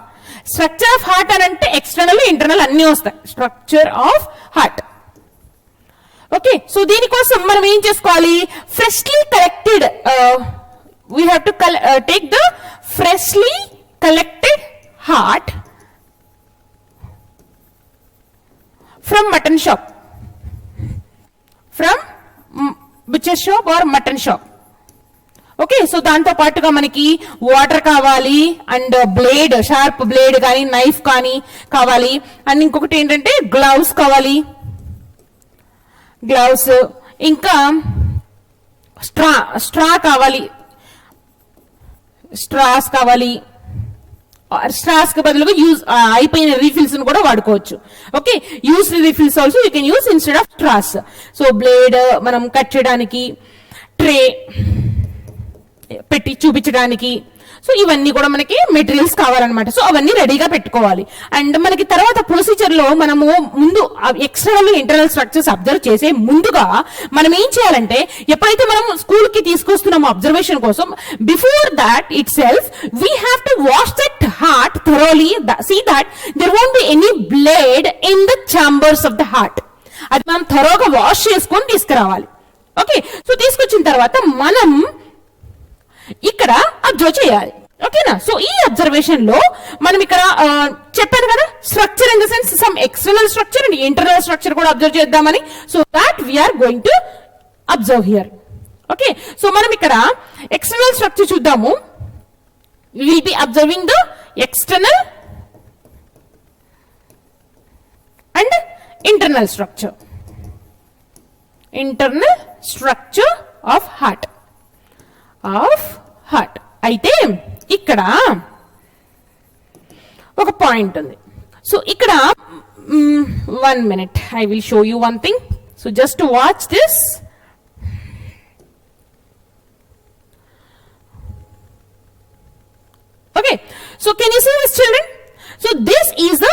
Speaker 1: Structure of heart అని అంటే ఎక్స్టర్నల్ ఇంటర్నల్ అన్ని వస్తాయి. Structure of heart. Okay, so దీనికోసం మనం ఏం చేసుకోవాలి? Freshly collected, we have to take the freshly collected heart from mutton shop, from butcher shop or mutton shop. Okay, so దాంతో పాటుగా మనకి వాటర్ కావాలి అండ్ బ్లేడ్, షార్ప్ బ్లేడ్ కానీ knife కానీ కావాలి. అండ్ ఇంకొకటి ఏంటంటే గ్లౌస్ కావాలి, గ్లౌస్, ఇంకా స్ట్రా కావాలి, స్ట్రాస్ కావాలి. స్ట్రాస్ కి బదులుగా యూజ్ అయిపోయిన రీఫిల్స్ కూడా వాడుకోవచ్చు. Okay, use refills also you can use instead of straws. So blade మనం కట్ చేయడానికి, ట్రే పెట్టి చూపించడానికి. సో ఇవన్నీ కూడా మనకి మెటీరియల్స్ కావాలన్నమాట. సో అవన్నీ రెడీగా పెట్టుకోవాలి. అండ్ మనకి తర్వాత ప్రొసీజర్ లో మనము ముందు ఎక్స్టర్నల్ ఇంటర్నల్ స్ట్రక్చర్స్ అబ్జర్వ్ చేసే ముందుగా మనం ఏం చేయాలంటే, ఎప్పుడైతే మనం స్కూల్ కి తీసుకొస్తున్నామో అబ్జర్వేషన్ కోసం, before that itself we have to wash that heart thoroughly, see that there won't be any blood in the chambers of the heart. అది మనం థరోగా వాష్ చేసుకొని తీసుకురావాలి. ఓకే, సో తీసుకొచ్చిన తర్వాత మనం ఇక్కడ అబ్జర్వ్ చేయాలి. ఓకేనా? సో ఈ అబ్జర్వేషన్ లో మనం ఇక్కడ చెప్పాను కదా, structure in the sense some external structure and internal structure కూడా అబ్జర్వ్ చేద్దామని. So that we're going to observe here. Okay, so మనం ఇక్కడ ఎక్స్టర్నల్ స్ట్రక్చర్ చూద్దాము. We will be observing the external and internal structure. Internal structure of heart, అయితే ఇక్కడ ఒక point ఉంది. So ఇక్కడ 1 minute, I will show you one thing. So just to watch this. Okay, so can you see this, children? So this is the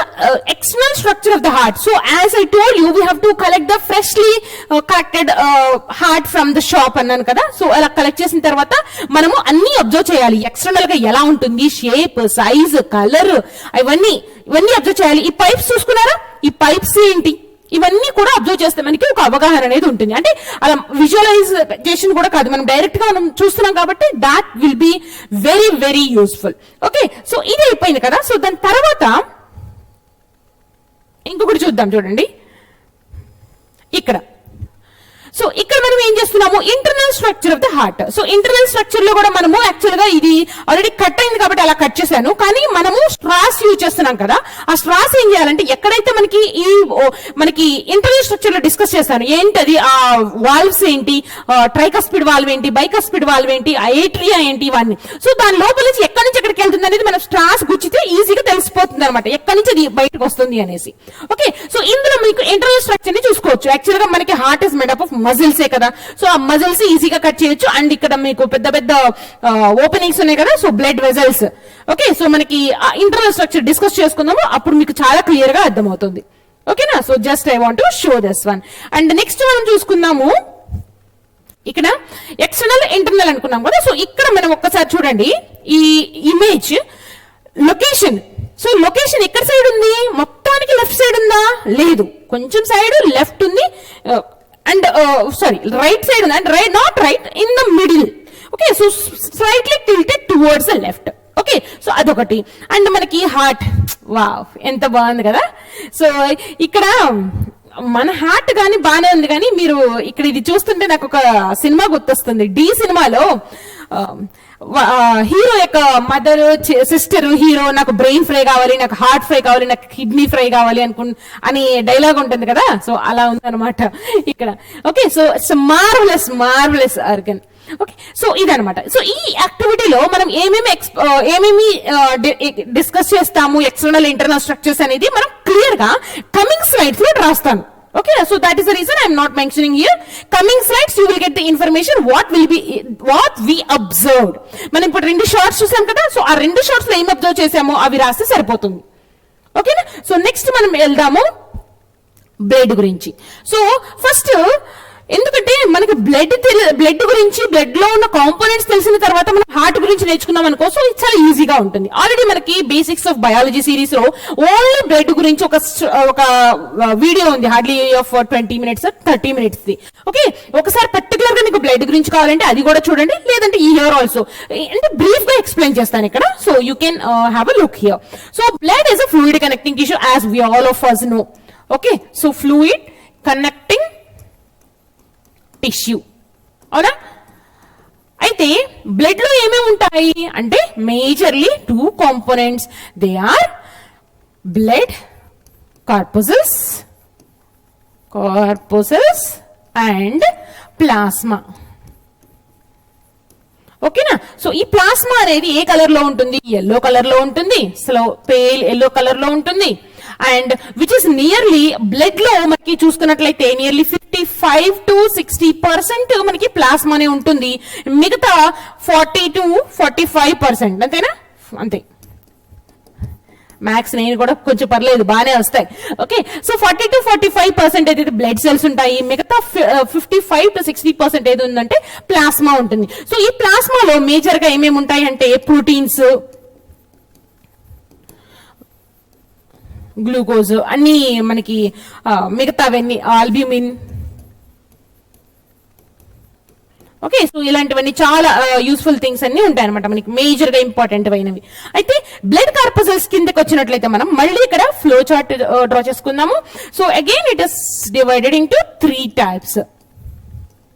Speaker 1: external structure of the heart. So as I told you, we have to collect the freshly collected heart from the shop అన్నాను కదా. So అలా collect చేసిన తర్వాత మనము అన్ని observe చేయాలి. External గా ఎలా ఉంటుంది, షేప్, సైజ్, కలర్, ఇవన్నీ అబ్జర్వ్ చేయాలి. ఈ పైప్స్ చూసుకున్నారా, ఈ పైప్స్ ఏంటి, ఇవన్నీ కూడా అబ్జర్వ్ చేస్తే మనకి ఒక అవగాహన అనేది ఉంటుంది. అంటే అలా విజువలైజేషన్ కూడా కాదు, మనం డైరెక్ట్ గా మనం చూస్తున్నాం కాబట్టి that will be very very useful. Okay, so ఇది అయిపోయింది కదా. సో దాని తర్వాత ఇంకొకటి చూద్దాం, చూడండి ఇక్కడ. సో ఇక్కడ మనం ఏం చేస్తున్నాము, internal structure of the heart. So internal structure లో కూడా మనము యాక్చువల్ గా ఇది ఆల్రెడీ కట్ అయింది కాబట్టి అలా కట్ చేశాను, కానీ మనము స్ట్రాస్ యూజ్ చేస్తున్నాం కదా. ఆ స్ట్రాస్ ఏం చేయాలంటే ఎక్కడైతే మనకి ఇంటర్నల్ స్ట్రక్చర్ లో డిస్కస్ చేస్తాను ఏంటది, ఆ వాల్వ్స్ ఏంటి, ట్రైకస్పిడ్ వాల్వ్ ఏంటి, బైకస్పిడ్ వాల్వ్ ఏంటి, ఏట్రియా ఏంటి, ఇవన్నీ. సో దాని లోపల నుంచి ఎక్కడి నుంచి ఎక్కడికి వెళ్తుంది అనేది మనం స్ట్రాస్ గుచ్చితే ఈజీగా తెలిసిపోతుంది అనమాట, ఎక్కడి నుంచి అది బయటకు వస్తుంది అనేసి. ఓకే, సో ఇందులో మీకు ఇంటర్నల్ స్ట్రక్చర్ ని చూసుకోవచ్చు. యాక్చువల్ గా మనకి heart is made up of మజిల్సే కదా. సో ఆ మజిల్స్ ఈజీగా కట్ చేయొచ్చు. అండ్ ఇక్కడ మీకు పెద్ద పెద్ద ఓపెనింగ్స్ ఉన్నాయి కదా, so blood vessels. Okay, so మనకి ఇంటర్నల్ స్ట్రక్చర్ డిస్కస్ చేసుకుందాము, అప్పుడు మీకు చాలా క్లియర్ గా అర్థమవుతుంది. ఓకేనా, so just I want to show this one. And next మనం చూసుకుందాము ఇక్కడ ఎక్స్టర్నల్ ఇంటర్నల్ అనుకున్నాం కదా. సో ఇక్కడ మనం ఒక్కసారి చూడండి ఈ ఇమేజ్ లొకేషన్. సో లొకేషన్ ఎక్కడ సైడ్ ఉంది, మొత్తానికి లెఫ్ట్ సైడ్ ఉందా, లేదు, కొంచెం సైడ్ లెఫ్ట్ ఉంది, and right side and right, not right, in the middle. Okay, so slightly tilted towards the left. Okay, so adokati. And manaki heart, wow, enta bagundi kada. So ikkada మన heart గానీ బానే ఉంది, కానీ మీరు ఇక్కడ ఇది చూస్తుంటే నాకు ఒక సినిమా గుర్తొస్తుంది. డి సినిమాలో హీరో యొక్క మదర్ సిస్టర్ హీరో, నాకు బ్రెయిన్ ఫ్రై కావాలి, నాకు హార్ట్ ఫ్రై కావాలి, నాకు కిడ్నీ ఫ్రై కావాలి అని డైలాగ్ ఉంటుంది కదా. సో అలా ఉందన్నమాట ఇక్కడ. Okay, so it's marvellous organ. Okay, so ఇదనమాట. సో ఈ యాక్టివిటీలో మనం ఏమేమి డిస్కస్ చేస్తాము, ఎక్స్టర్నల్ ఇంటర్నల్ స్ట్రక్చర్స్ అనేది మనం క్లియర్ గా కమింగ్ స్లైడ్స్ లో రాస్తాను. Okay, so that is the reason I am not mentioning here. Coming slides you will get the information what we observed. మనం ఇప్పుడు 2 షార్ట్స్ చూసాం కదా. సో ఆ 2 షార్ట్స్ లో ఏం అబ్జర్వ్ చేసామో అవి రాస్తే సరిపోతుంది. ఓకేనా, సో నెక్స్ట్ మనం వెళ్దాము బ్లడ్ గురించి. సో ఫస్ట్ ఎందుకంటే మనకి బ్లడ్ గురించి, బ్లడ్ లో ఉన్న కాంపోనెంట్స్ తెలిసిన తర్వాత మనం హార్ట్ గురించి నేర్చుకున్నాం అనుకో, సో ఇది చాలా ఈజీగా ఉంటుంది. ఆల్రెడీ మనకి బేసిక్స్ ఆఫ్ బయాలజీ సిరీస్ లో ఓన్లీ బ్లడ్ గురించి ఒక వీడియో ఉంది, hardly of 20 minutes 30 minutes the. Okay, ఒకసారి పర్టికులర్ గా మీకు బ్లడ్ గురించి కావాలంటే అది కూడా చూడండి, లేదంటే ఈ హియర్ ఆల్సో అంటే బ్రీఫ్ గా ఎక్స్ప్లెయిన్ చేస్తాను ఇక్కడ. So you can have a look here. So blood is a fluid connecting tissue as we all of us know. Okay, so fluid connecting tissue, అవునా? అయితే బ్లడ్ లో ఏమేమి ఉంటాయి అంటే majorly 2 components. They are blood corpuscles and plasma. ఓకేనా, so ఈ plasma అనేది ఏ కలర్ లో ఉంటుంది, ఎల్లో కలర్ లో ఉంటుంది, పేల్ ఎల్లో కలర్ లో ఉంటుంది. And which is nearly blood లో మనకి చూసుకున్నట్లయితే నియర్లీ 55 to 60% మనకి ప్లాస్మానే ఉంటుంది, మిగతా 40 to 45%. అంతేనా, అంతే. మ్యాథ్స్ నేను కూడా కొంచెం పర్లేదు, బాగానే వస్తాయి. ఓకే, సో 40 to 45% ఏదైతే బ్లడ్ సెల్స్ ఉంటాయి, మిగతా 55 to 60% ఏది ఉందంటే ప్లాస్మా ఉంటుంది. సో ఈ ప్లాస్మాలో మేజర్ గా ఏమేమి ఉంటాయి అంటే ప్రోటీన్స్, గ్లూకోజ్, అన్ని మనకి మిగతావన్నీ ఆల్బ్యూమిన్. ఓకే, సో ఇలాంటివన్నీ చాలా యూస్ఫుల్ థింగ్స్ అన్ని ఉంటాయి అనమాట మనకి, మేజర్ గా ఇంపార్టెంట్ అయినవి. అయితే బ్లడ్ కార్పసల్స్ కిందకి వచ్చినట్లయితే మనం మళ్ళీ ఇక్కడ ఫ్లో చార్ట్ డ్రా చేసుకుందాము. So again it is divided into 3 types.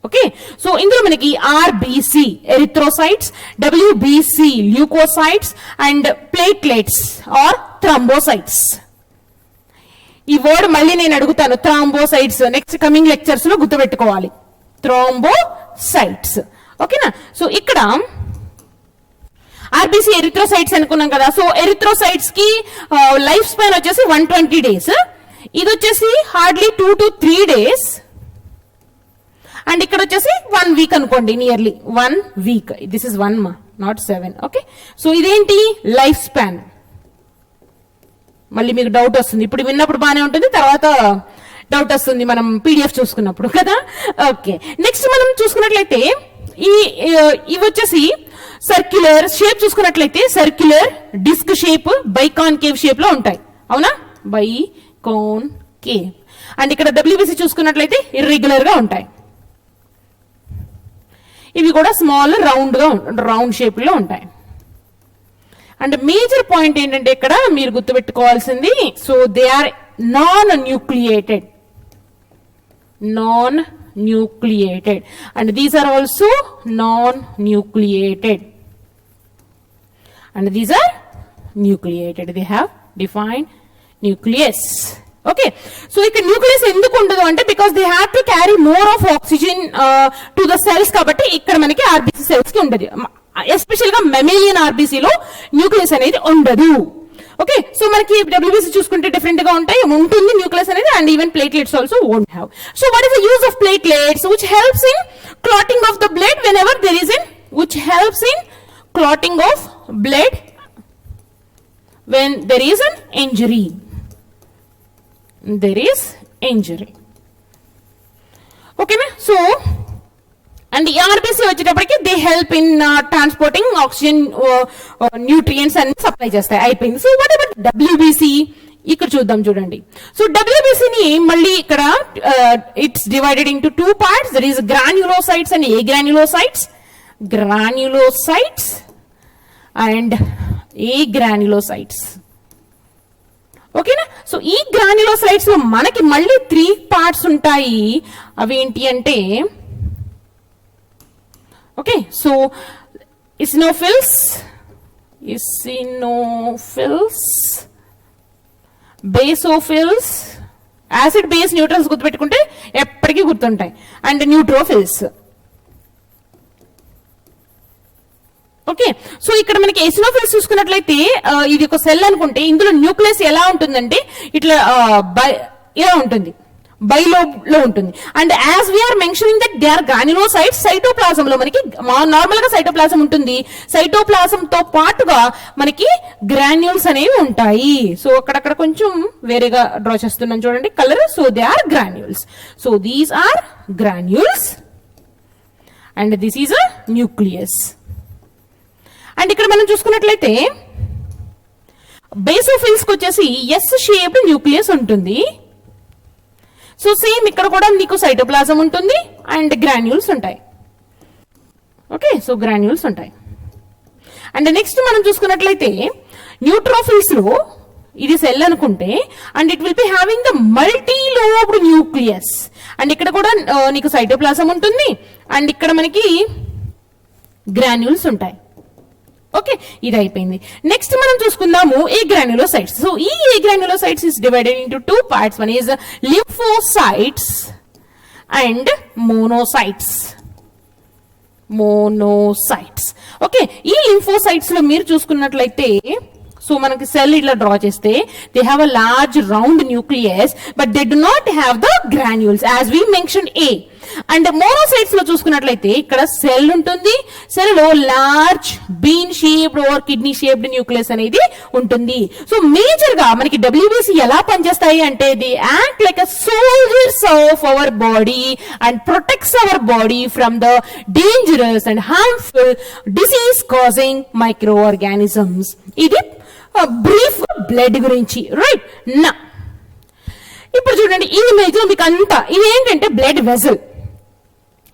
Speaker 1: Okay, so ఇందులో మనకి RBC erythrocytes, WBC leucocytes and platelets or thrombocytes. ఈ వర్డ్ మళ్ళీ నేను అడుగుతాను, థ్రాంబోసైట్స్, నెక్స్ట్ కమింగ్ లెక్చర్స్ లో గుర్తుపెట్టుకోవాలి, థ్రాంబోసైట్స్. ఓకేనా, సో ఇక్కడ ఆర్బీసీ ఎరిథ్రోసైట్స్ అనుకున్నాం కదా. సో ఎరిథ్రోసైట్స్ కి లైఫ్ స్పాన్ వచ్చేసి 120 days. ఇది వచ్చేసి హార్డ్లీ 2 to 3 days. అండ్ ఇక్కడ వచ్చేసి 1 week అనుకోండి, nearly 1 week. This is 1 not 7. Okay, so ఇదేంటి లైఫ్ స్పాన్. మళ్ళీ మీకు డౌట్ వస్తుంది, ఇప్పుడు విన్నప్పుడు బాగానే ఉంటుంది, తర్వాత డౌట్ వస్తుంది మనం పీడిఎఫ్ చూసుకున్నప్పుడు కదా. ఓకే, నెక్స్ట్ మనం చూసుకున్నట్లయితే ఇవి వచ్చేసి సర్క్యులర్ షేప్ చూసుకున్నట్లయితే circular disc shape biconcave shape లో ఉంటాయి. అవునా, బైకాన్కేవ్. అండ్ ఇక్కడ డబ్ల్యూబీసీ చూసుకున్నట్లయితే ఇర్రెగ్యులర్ గా ఉంటాయి. ఇవి కూడా స్మాల్ రౌండ్ షేప్ లో ఉంటాయి. అండ్ మేజర్ పాయింట్ ఏంటంటే ఇక్కడ మీరు గుర్తుపెట్టుకోవాల్సింది, so they are non nucleated. And these are also non-nucleated. And these are nucleated. They have defined nucleus. Okay, so ఇక్కడ న్యూక్లియస్ ఎందుకు ఉండదు అంటే because they have to carry more of oxygen to the cells, కాబట్టి ఇక్కడ మనకి RBC cells కి ఉండదు. Special గా మెమేలియన్ ఆర్బీసీలో న్యూక్లియస్ అనేది ఉండదు. ఓకే, సో మనకి డబ్ల్యూబీసీ చూసుకుంటే డిఫరెంట్ గా ఉంటుంది న్యూక్లియస్ అనేది. And even platelets also won't have. So what is the use of platelets? Which helps in clotting of the blood whenever there is which helps in clotting of blood when there is an injury. Okay na? So and the RBC వచ్చేటప్పటికి they help in transporting oxygen, nutrients అన్ని supply చేస్తాయి. అయిపోయింది. So what about WBC? ఇక్కడ చూద్దాం చూడండి. సో డబ్ల్యూబీసీని మళ్ళీ ఇక్కడ it's divided into 2 parts. There is granulocytes and granulocytes and granulocytes. ఓకేనా? సో ఈ గ్రాన్యులోసైట్స్ లో మనకి మళ్ళీ 3 parts ఉంటాయి. అవి ఏంటి అంటే, okay, so eosinophils, basophils, acid base neutrons గుర్తుపెట్టుకుంటే ఎప్పటికీ గుర్తుంటాయి, అండ్ న్యూట్రోఫిల్స్. ఓకే, సో ఇక్కడ మనకి ఎసినోఫిల్స్ చూసుకున్నట్లయితే ఇది ఒక సెల్ అనుకుంటే ఇందులో న్యూక్లియస్ ఎలా ఉంటుందంటే ఇట్లా ఇలా ఉంటుంది, బైలోబ్ లో ఉంటుంది. And as we're mentioning that they are granulocytes, cytoplasm లో మనకి నార్మల్ గా సైటోప్లాజం ఉంటుంది. సైటోప్లాజం తో పాటుగా మనకి గ్రాన్యూల్స్ అనేవి ఉంటాయి. సో అక్కడక్కడ కొంచెం వేరేగా డ్రా చేస్తున్నాను చూడండి colour. So they are granules. So these are granules and this is a nucleus. And ఇక్కడ మనం చూసుకున్నట్లయితే బేసోఫిల్స్ కి వచ్చేసి ఎస్ షేప్డ్ న్యూక్లియస్ ఉంటుంది. సో సేమ్ ఇక్కడ కూడా మీకు సైటోప్లాజం ఉంటుంది అండ్ గ్రాన్యూల్స్ ఉంటాయి. ఓకే, సో గ్రాన్యూల్స్ ఉంటాయి. అండ్ నెక్స్ట్ మనం చూసుకున్నట్లయితే న్యూట్రోఫిల్స్ లో ఇది సెల్ అనుకుంటే and it will be having the multi lobed nucleus. And ఇక్కడ కూడా నీకు సైటోప్లాజం ఉంటుంది అండ్ ఇక్కడ మనకి గ్రాన్యూల్స్ ఉంటాయి. ఓకే, ఇది అయిపోయింది. నెక్స్ట్ మనం చూసుకుందాము ఏ గ్రాన్యులోసైట్స్. సో ఈ agranulocytes is divided into 2 parts. One is lymphocytes and monocytes. Okay, ఈ లింఫోసైట్స్ లో మీరు చూసుకున్నట్లయితే సో మనకి సెల్ ఇట్లా డ్రా చేస్తే they have a large round nucleus but they do not have the granules as we mention a. And monocytes లో చూసుకున్నట్లయితే ఇక్కడ సెల్ ఉంటుంది, సెల్ లో large bean shaped or kidney shaped nucleus అనేది ఉంటుంది. సో మేజర్ గా మనకి డబ్ల్యూబీసీ ఎలా పనిచేస్తాయి అంటే they act like a soldiers of our body and protects our body from the dangerous and harmful disease causing micro organisms. ఇది brief blood గురించి, right నా. ఇప్పుడు చూడండి ఈ ఇమేజ్ లో మీకు అంతా ఇది ఏంటంటే బ్లడ్ వెజల్,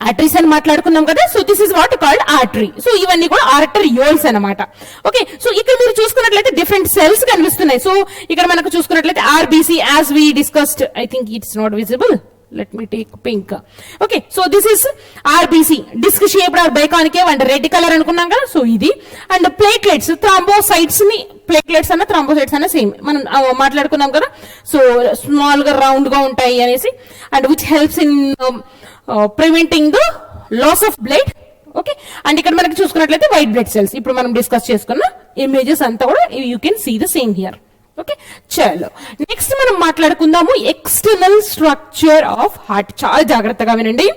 Speaker 1: ఆర్టరీస్ అని మాట్లాడుకున్నాం కదా. So this is what called artery. So ఇవన్నీ కూడా ఆర్టరియోల్స్ అన్నమాట. ఓకే, సో ఇక్కడ మీరు చూసుకున్నట్లయితే డిఫరెంట్ సెల్స్ కనిపిస్తున్నాయి. సో ఇక్కడ మనకు చూసుకున్నట్లయితే RBC as we discussed, I think it's not visible, let me take pink. Okay, so this is RBC, disc shaped or biconcave and red color అనుకున్నాం కదా. సో ఇది అండ్ ప్లేట్లెట్స్, థ్రాంబోసైట్స్ ని platelets అన్న thrombocytes అన్న same మనం మాట్లాడుకున్నాం కదా. So small గా రౌండ్ గా ఉంటాయి అనేసి. And which helps in preventing the loss of blood. Okay, and ఇక్కడ మనకి చూసుకున్నట్లయితే వైట్ బ్లడ్ సెల్స్. ఇప్పుడు మనం డిస్కస్ చేసుకున్న ఇమేజెస్ అంతా కూడా you can see the same here. Okay, చలో నెక్స్ట్ మనం మాట్లాడుకుందాము ఎక్స్టర్నల్ స్ట్రక్చర్ ఆఫ్ హార్ట్. చాలా జాగ్రత్తగా వినండి.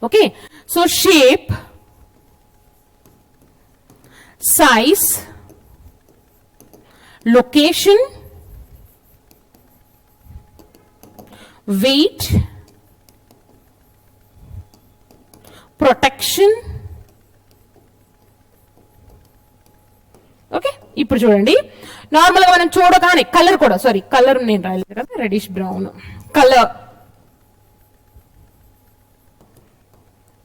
Speaker 1: Okay, so shape, size, location, weight, protection. Okay, ఇప్పుడు చూడండి, నార్మల్ గా మనం చూడగానే కలర్ కూడా, సారీ కలర్ నేను రాయలేదు కదా, రెడిష్ బ్రౌన్ కలర్.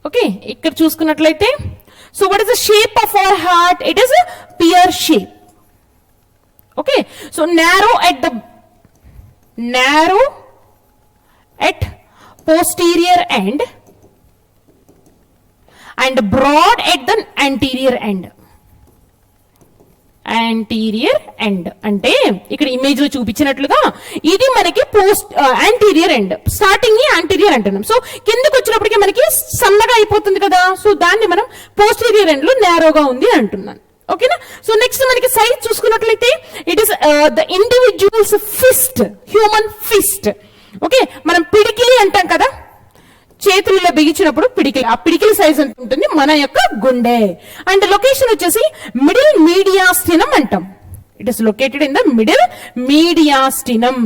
Speaker 1: ఓకే, ఇక్కడ చూసుకున్నట్లయితే so what is the shape of our heart? It is a pear shape. Okay, so narrow at posterior end and broad at the anterior end. అంటే ఇక్కడ image లో చూపించినట్లుగా ఇది మనకి యాంటీరియర్ ఎండ్. స్టార్టింగ్ ని anterior అంటున్నాం. So కిందకి వచ్చినప్పటికీ మనకి సన్నగా అయిపోతుంది కదా, సో దాన్ని మనం పోస్టీరియర్ ఎండ్ లో నేరోగా ఉంది అంటున్నాను. ఓకేనా, సో నెక్స్ట్ మనకి సైజ్ చూసుకున్నట్లయితే it is the individuals fist, human fist. Okay, మనం పిడికిలి అంటాం కదా, చేతుల్లో బిగించినప్పుడు పిడికిలి, ఆ పిడికిలి సైజ్ ఎంత ఉంటుంది? మన యొక్క గుండె. అండ్ లొకేషన్ వచ్చేసి మిడిల్ మీడియాస్టినం అంటాం. It is located in the middle mediastinum.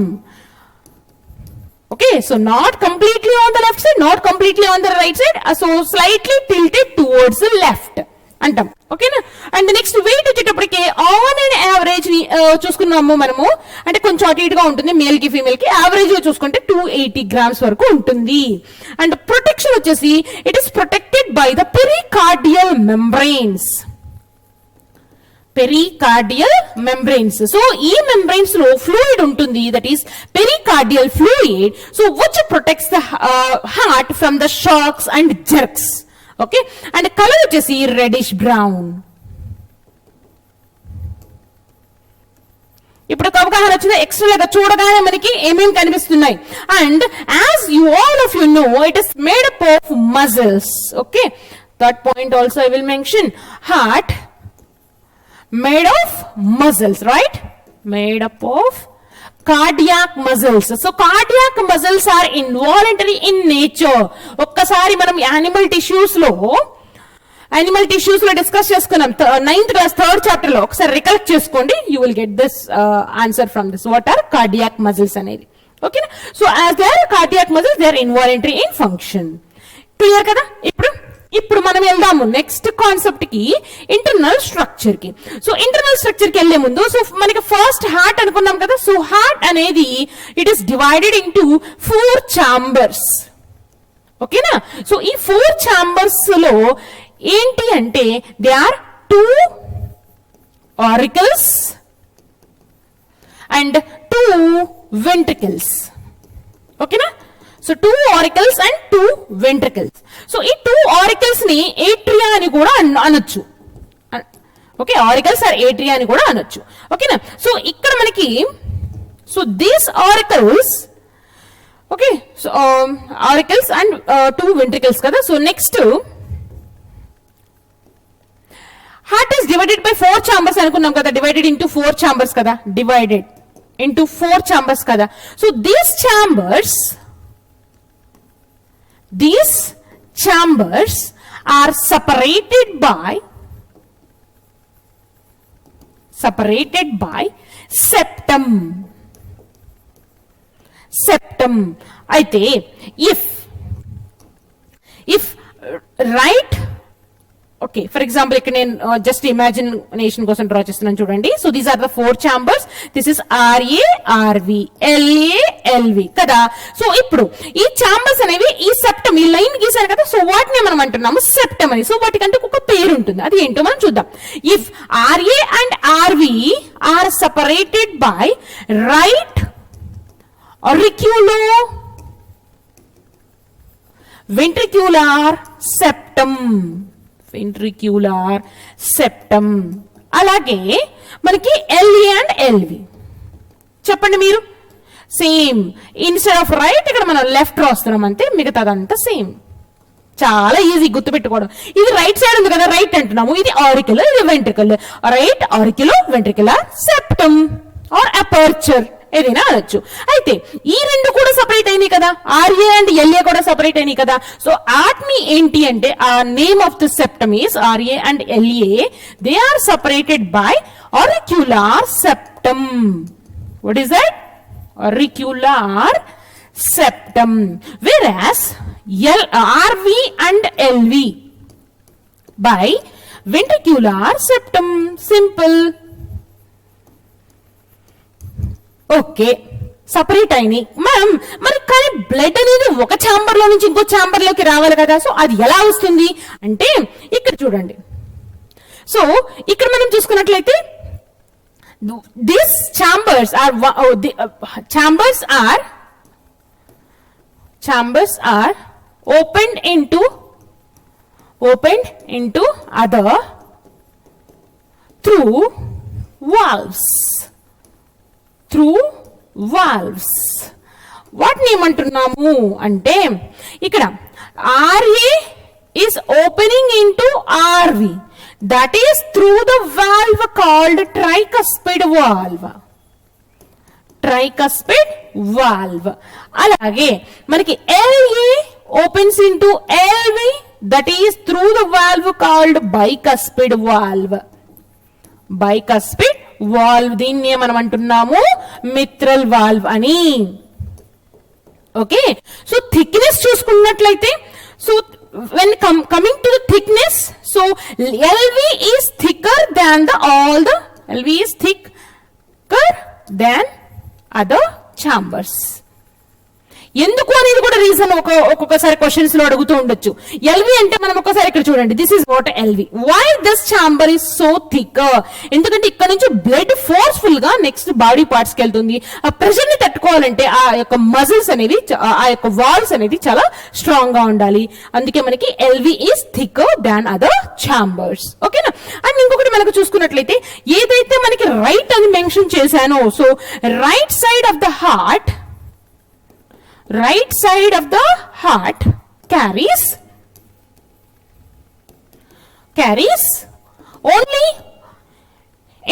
Speaker 1: Okay, so not completely on the left side, not completely on the right side, so slightly tilted towards the left అంటాం. ఓకేనా, and next wait వచ్చేటప్పటికి on and average చూసుకున్నాము మనము, అంటే కొంచెం అటు ఇటుగా ఉంటుంది మేల్ కి ఫీమేల్ కి. యావరేజ్ గా చూసుకుంటే 280 grams వరకు ఉంటుంది. అండ్ ప్రొటెక్షన్ వచ్చేసి it is protected by the pericardial membranes. Pericardial membranes. So ఈ మెంబ్రెయిన్స్ లో ఫ్లూయిడ్ ఉంటుంది, that is pericardial fluid, so which protects the heart from the shocks and jerks. Okay, and colour వచ్చేసి reddish brown. ఇప్పుడు ఒక అవగాహన వచ్చింది. Extra గా చూడగానే మనకి ఏమేమి కనిపిస్తున్నాయి. And as you all of you know it is made up of muscles. Okay, that point also I will mention. Heart made of muscles, right? Made up of cardiac muscles. So cardiac muscles are involuntary in nature. ఒక్కసారి మనం animal tissues లో discuss చేసుకున్నాం 9th class 3rd chapter లో. ఒకసారి recollect చేసుకోండి, you will get this answer from this. What are cardiac muscles అనేది. ఓకేనా, so as they are cardiac muscles they are involuntary in function. Clear కదా? ఇప్పుడు మనం వెళ్దాము నెక్స్ట్ కాన్సెప్ట్ కి, ఇంటర్నల్ స్ట్రక్చర్ కి. సో ఇంటర్నల్ స్ట్రక్చర్ కి వెళ్లే ముందు, సో మనకి ఫస్ట్ హార్ట్ అనుకున్నాం కదా. సో హార్ట్ అనేది it is divided into 4 chambers. ఓకేనా, సో ఈ 4 chambers లో ఏంటి అంటే they are 2 auricles and 2 ventricles. ఓకేనా, so 2 auricles and 2 ventricles. So ఈ 2 auricles ని ఏట్రియా అని కూడా అనొచ్చు. ఓకే, auricles ఆర్ ఏట్రియా అని కూడా అనొచ్చు. ఓకేనా, సో ఇక్కడ మనకి సో దీస్ auricles, ఓకే, సో auricles అండ్ 2 ventricles కదా. So next heart is divided by 4 chambers అనుకున్నాం కదా, డివైడెడ్ ఇంటూ 4 chambers కదా, డివైడెడ్ ఇంటూ 4 chambers కదా. So these chambers are separated by septum. అయితే if right, okay, for example ఇక్కడ నేను just imagination కోసం draw చేస్తున్నాను చూడండి. So these are the 4 chambers. This is RA RV LA LV కదా. సో ఇప్పుడు ఈ ఛాంబర్స్ అనేవి ఈ సెప్టమ్, ఈ లైన్ గీసారు కదా, సో వాటిని మనం అంటున్నాము సెప్టమ్ అని. సో వాటికంటే ఒక పేరు ఉంటుంది, అది ఏంటో మనం చూద్దాం. If RA and RV are separated by right ventricular septum. అలాగే మనకి LA అండ్ LV చెప్పండి మీరు. సేమ్, ఇన్స్టెడ్ ఆఫ్ రైట్ ఇక్కడ మనం లెఫ్ట్ రాస్తున్నాం అంతే, మిగతాదంతా సేమ్. చాలా ఈజీ గుర్తుపెట్టుకోవడం. ఇది రైట్ సైడ్ ఉంది కదా, రైట్ అంటున్నాము, ఇది ఆరికల్, ఇది ventricle. Right auriculo ventricular septum or aperture ఏదైనా అనొచ్చు. అయితే ఈ రెండు కూడా సపరేట్ అయినాయి కదా, ఆర్ఏ అండ్ ఎల్ఏ కూడా సపరేట్ అయినాయి కదా. సో ఆర్ట్ని ఏంటి అంటే ఆ name of the septum is RA and LA. They are separated by auricular septum. What is that? Auricular septum, whereas RV and LV by ventricular septum. Simple. Okay, separate అయినాయి ma'am. మరి కానీ blood అనేది ఒక chamber లో నుంచి ఇంకో chamber లోకి రావాలి కదా, సో అది ఎలా వస్తుంది అంటే ఇక్కడ చూడండి. సో ఇక్కడ మనం చూసుకున్నట్లయితే this chambers are opened into other through valves. వాటిని ఏమంటున్నాము అంటే ఇక్కడ RA is opening into RV, that is through the valve called tricuspid valve. అలాగే మనకి LA opens into LV, that is through the valve called bicuspid valve. దీన్ని మనం అంటున్నాము మిత్రల్ valve అని. Okay, so thickness చూసుకున్నట్లయితే, so when coming to the thickness, so LV is thicker than other chambers. ఎందుకు అనేది కూడా రీజన్ ఒక్కొక్కసారి క్వశ్చన్స్ లో అడుగుతూ ఉండొచ్చు. ఎల్వి అంటే మనం ఒకసారి ఇక్కడ చూడండి, this is what LV. Why this chamber is so thick? ఎందుకంటే ఇక్కడ నుంచి బ్లడ్ ఫోర్స్ఫుల్ గా నెక్స్ట్ బాడీ పార్ట్స్ కి వెళ్తుంది. ఆ ప్రెషర్ ని తట్టుకోవాలంటే ఆ యొక్క మజిల్స్ అనేవి, ఆ యొక్క వాల్స్ అనేది చాలా స్ట్రాంగ్ గా ఉండాలి. అందుకే మనకి LV is thicker than other chambers. ఓకేనా? అండ్ ఇంకొకటి మనకు చూసుకున్నట్లయితే ఏదైతే మనకి రైట్ అని మెన్షన్ చేశానో, so right side of the heart carries only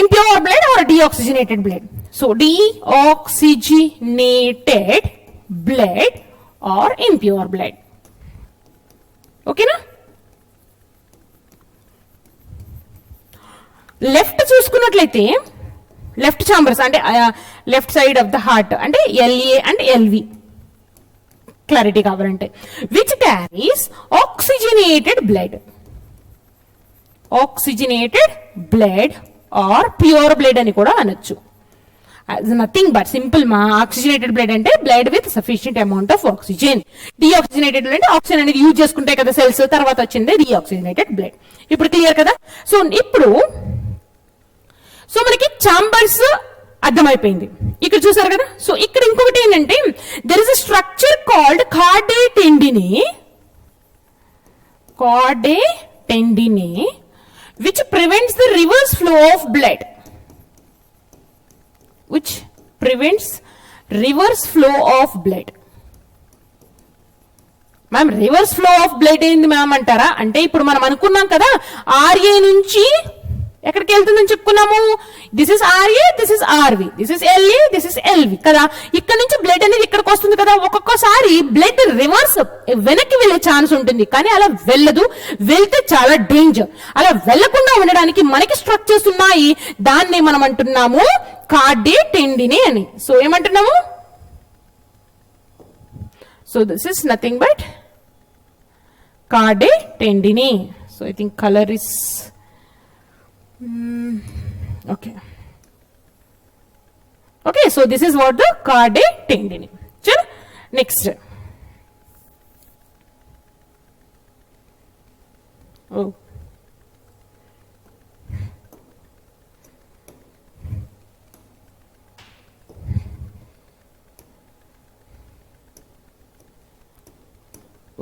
Speaker 1: impure blood or deoxygenated blood. So deoxygenated blood or impure blood. Okay na? Left చూసుకున్నట్లయితే left chambers అంటే left side of the heart అంటే LA and LV clarity కావాలంటే, which carries oxygenated blood or pure blood అని కూడా అనొచ్చు. Nothing but simple మా, oxygenated blood అంటే blood with sufficient amount of oxygen. Deoxygenated blood అంటే oxygen అనేది యూజ్ చేసుకుంటాయి కదా సెల్స్, తర్వాత వచ్చింది డిఆక్సిజనేటెడ్ బ్లడ్. ఇప్పుడు క్లియర్ కదా? సో మనకి ఛాంబర్స్ అర్థమైపోయింది. ఇక్కడ చూసారు కదా? సో ఇక్కడ ఇంకొకటి ఏంటంటే there is a structure called chordae tendineae which prevents the reverse flow of blood. Ma'am reverse flow of blood ఏంది మ్యామ్ అంటారా? అంటే ఇప్పుడు మనం అనుకున్నాం కదా ఆర్ఏ నుంచి ఎక్కడికి వెళ్తుందని చెప్పుకున్నాము. This is RA, this is RV, this is LA, this is LV కదా. ఇక్కడ నుంచి బ్లడ్ అనేది ఇక్కడికి వస్తుంది కదా. ఒక్కొక్కసారి బ్లడ్ రివర్స్ వెనక్కి వెళ్ళే ఛాన్స్ ఉంటుంది, కానీ అలా వెళ్ళదు. వెళ్తే చాలా డేంజర్. అలా వెళ్లకుండా ఉండడానికి మనకి స్ట్రక్చర్స్ ఉన్నాయి. దాన్ని మనం అంటున్నాము కార్డే టెండినే అని. సో ఏమంటున్నాము? So this is nothing but chordae tendineae. So I think colour is okay, so this is what the carde tendine. Chalo next. Oh,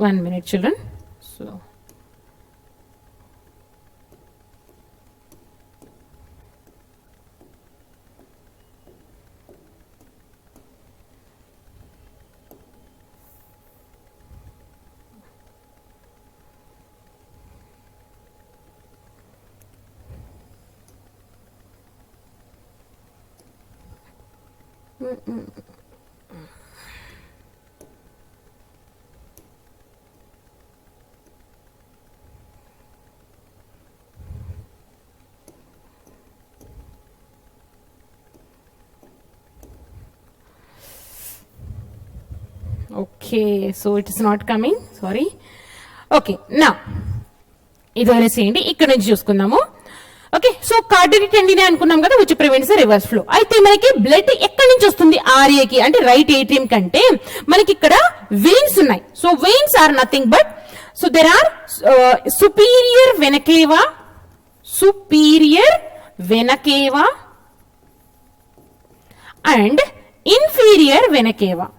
Speaker 1: one minute children. So Okay, so it is not coming, sorry. Okay, now ఇది వదిలేసేయండి, ఇక్కడ నుంచి చూసుకుందాము. Okay, so cardiac టెండినే అనుకున్నాం కదా, which prevents the reverse flow. అయితే మనకి blood ఎక్కడి నుంచి వస్తుంది? ఆర్ఏకి, అంటే రైట్ ఏట్రియం కంటే మనకి ఇక్కడ వెయిన్స్ ఉన్నాయి. So veins are nothing but, so there are superior vena cava and inferior vena cava.